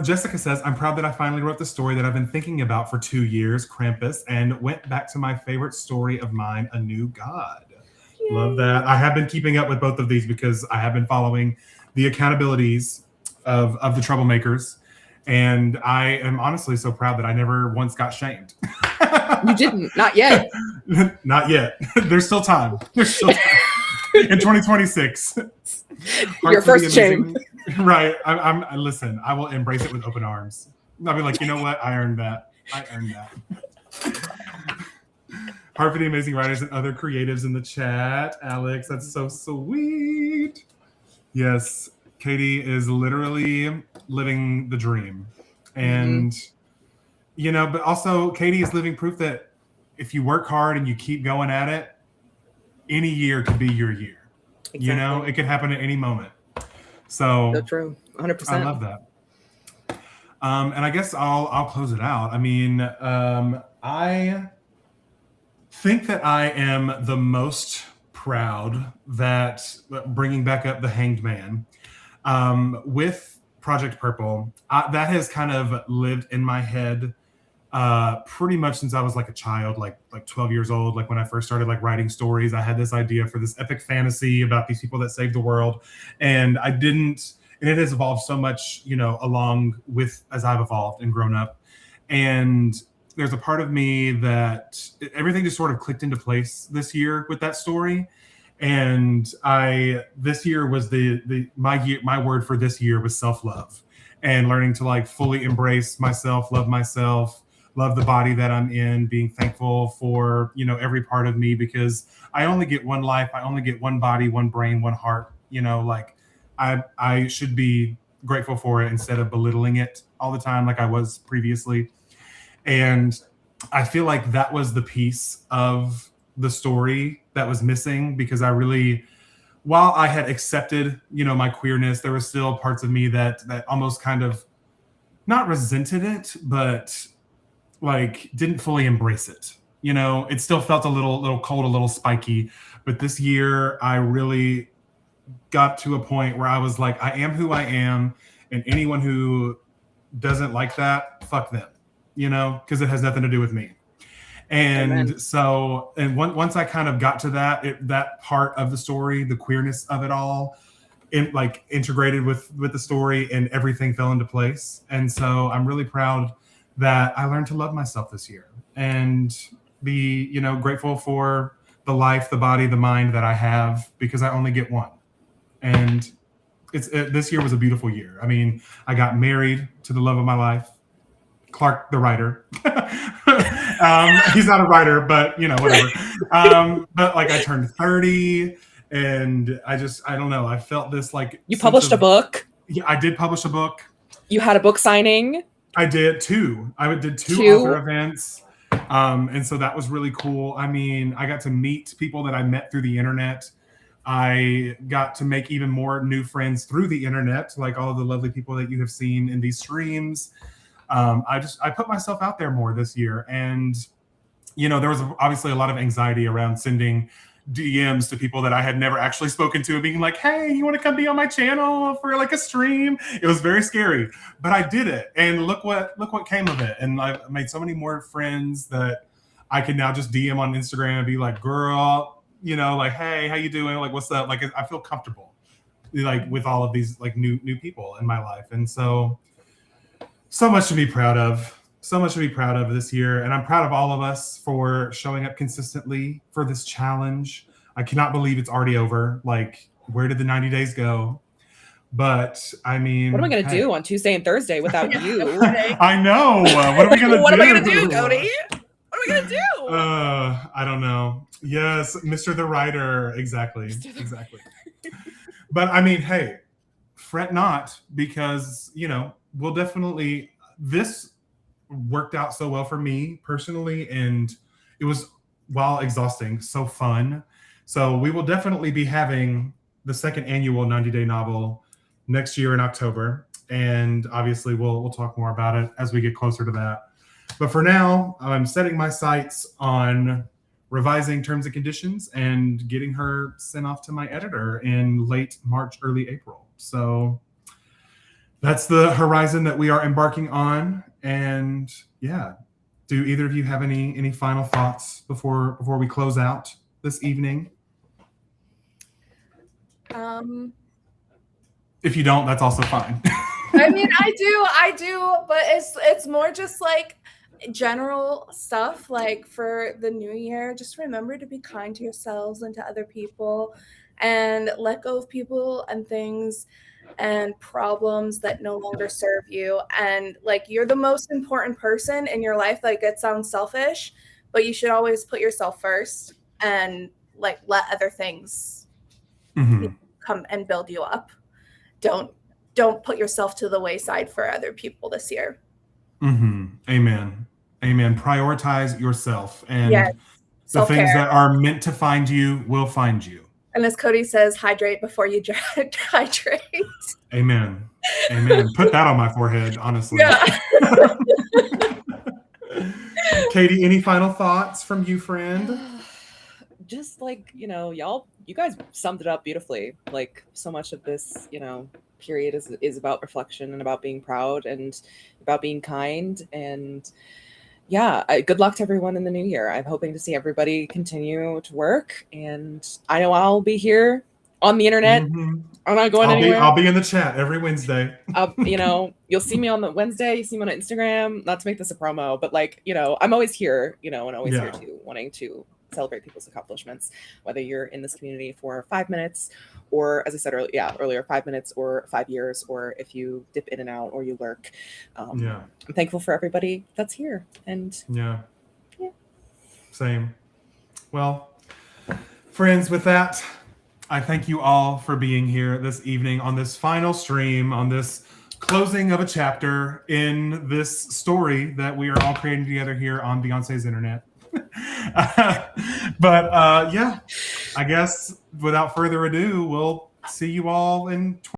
Jessica says, I'm proud that I finally wrote the story that I've been thinking about for 2 years, Krampus, and went back to my favorite story of mine, A New God. Yay. Love that. I have been keeping up with both of these because I have been following the accountabilities of the troublemakers. And I am honestly so proud that I never once got shamed. You didn't. Not yet. Not yet. There's still time. There's still time. In 2026. Your first shame. Right. Listen, I will embrace it with open arms. I'll be like, you know what? I earned that. Heart for the amazing writers and other creatives in the chat. Alex, that's so sweet. Yes. Katie is literally living the dream. And, but also Katie is living proof that if you work hard and you keep going at it, any year could be your year. Exactly. It could happen at any moment. So true. 100%. I love that. And I guess I'll close it out. I mean, I think that I am the most proud that bringing back up the Hanged Man with Project Purple, that has kind of lived in my head pretty much since I was like a child, like 12 years old. Like when I first started like writing stories, I had this idea for this epic fantasy about these people that saved the world, and it has evolved so much, along with as I've evolved and grown up. And there's a part of me that everything just sort of clicked into place this year with that story. And this year was my word for this year was self-love, and learning to like fully embrace myself, love the body that I'm in, being thankful for, every part of me, because I only get one life. I only get one body, one brain, one heart, I should be grateful for it instead of belittling it all the time like I was previously. And I feel like that was the piece of the story that was missing, because I really, while I had accepted, my queerness, there were still parts of me that almost kind of not resented it, but like didn't fully embrace it. It still felt a little cold, a little spiky. But this year I really got to a point where I was like, I am who I am, and anyone who doesn't like that, fuck them, because it has nothing to do with me. And Amen. So, and once I kind of got to that part of the story, the queerness of it all, integrated with the story, and everything fell into place. And so I'm really proud that I learned to love myself this year and be, grateful for the life, the body, the mind that I have, because I only get one. And this year was a beautiful year. I mean, I got married to the love of my life, Clark, the writer. He's not a writer, but whatever. But like I turned 30, And I don't know. I felt this like You sense published a of- book. Yeah, I did publish a book. You had a book signing. I did two. I did two Two? author events. And so that was really cool. I mean, I got to meet people that I met through the internet. I got to make even more new friends through the internet, like all of the lovely people that you have seen in these streams. I put myself out there more this year. And, there was obviously a lot of anxiety around sending DMs to people that I had never actually spoken to and being like, hey, you want to come be on my channel for like a stream? It was very scary, but I did it. And look what came of it. And I made so many more friends that I can now just DM on Instagram and be like, girl, like, hey, how you doing? Like, what's up? Like, I feel comfortable like with all of these like new people in my life. And so much to be proud of. So much to be proud of this year. And I'm proud of all of us for showing up consistently for this challenge. I cannot believe it's already over. Like, where did the 90 days go? But I mean, What am I going to do on Tuesday and Thursday without you? I know. What are we going to do? What am I going to do, Cody? What are we going to do? I don't know. Yes, Mr. the Writer. Exactly. Exactly. But I mean, hey, fret not, because, we'll definitely, this worked out so well for me personally, and it was, while exhausting, so fun. So we will definitely be having the second annual 90-day novel next year in October, and obviously we'll talk more about it as we get closer to that. But for now, I'm setting my sights on revising terms and conditions and getting her sent off to my editor in late March, early April. So that's the horizon that we are embarking on. And yeah, do either of you have any final thoughts before we close out this evening? If you don't, that's also fine. I mean, I do, but it's more just like general stuff. Like for the new year, just remember to be kind to yourselves and to other people, and let go of people and things and problems that no longer serve you. And like, you're the most important person in your life. Like, it sounds selfish, but you should always put yourself first and like let other things come and build you up. Don't put yourself to the wayside for other people this year. Amen. Prioritize yourself, and Yes. the Self-care. things that are meant to find you will find you. And as Cody says, hydrate before you hydrate. Amen. Put that on my forehead, honestly. Yeah. Katie, any final thoughts from you, friend? Just like, you guys summed it up beautifully. Like, so much of this, period is about reflection and about being proud and about being kind. And yeah, good luck to everyone in the new year. I'm hoping to see everybody continue to work, and I know I'll be here on the internet. I'm not going anywhere. I'll be in the chat every Wednesday. You'll see me on the Wednesday. You see me on Instagram. Not to make this a promo, but like, I'm always here, and always here too, wanting to celebrate people's accomplishments, whether you're in this community for 5 minutes, or as I said earlier, 5 minutes or 5 years, or if you dip in and out or you lurk. I'm thankful for everybody that's here. And yeah. Same. Well, friends, with that, I thank you all for being here this evening on this final stream, on this closing of a chapter in this story that we are all creating together here on Beyonce's Internet. But yeah, I guess without further ado, we'll see you all in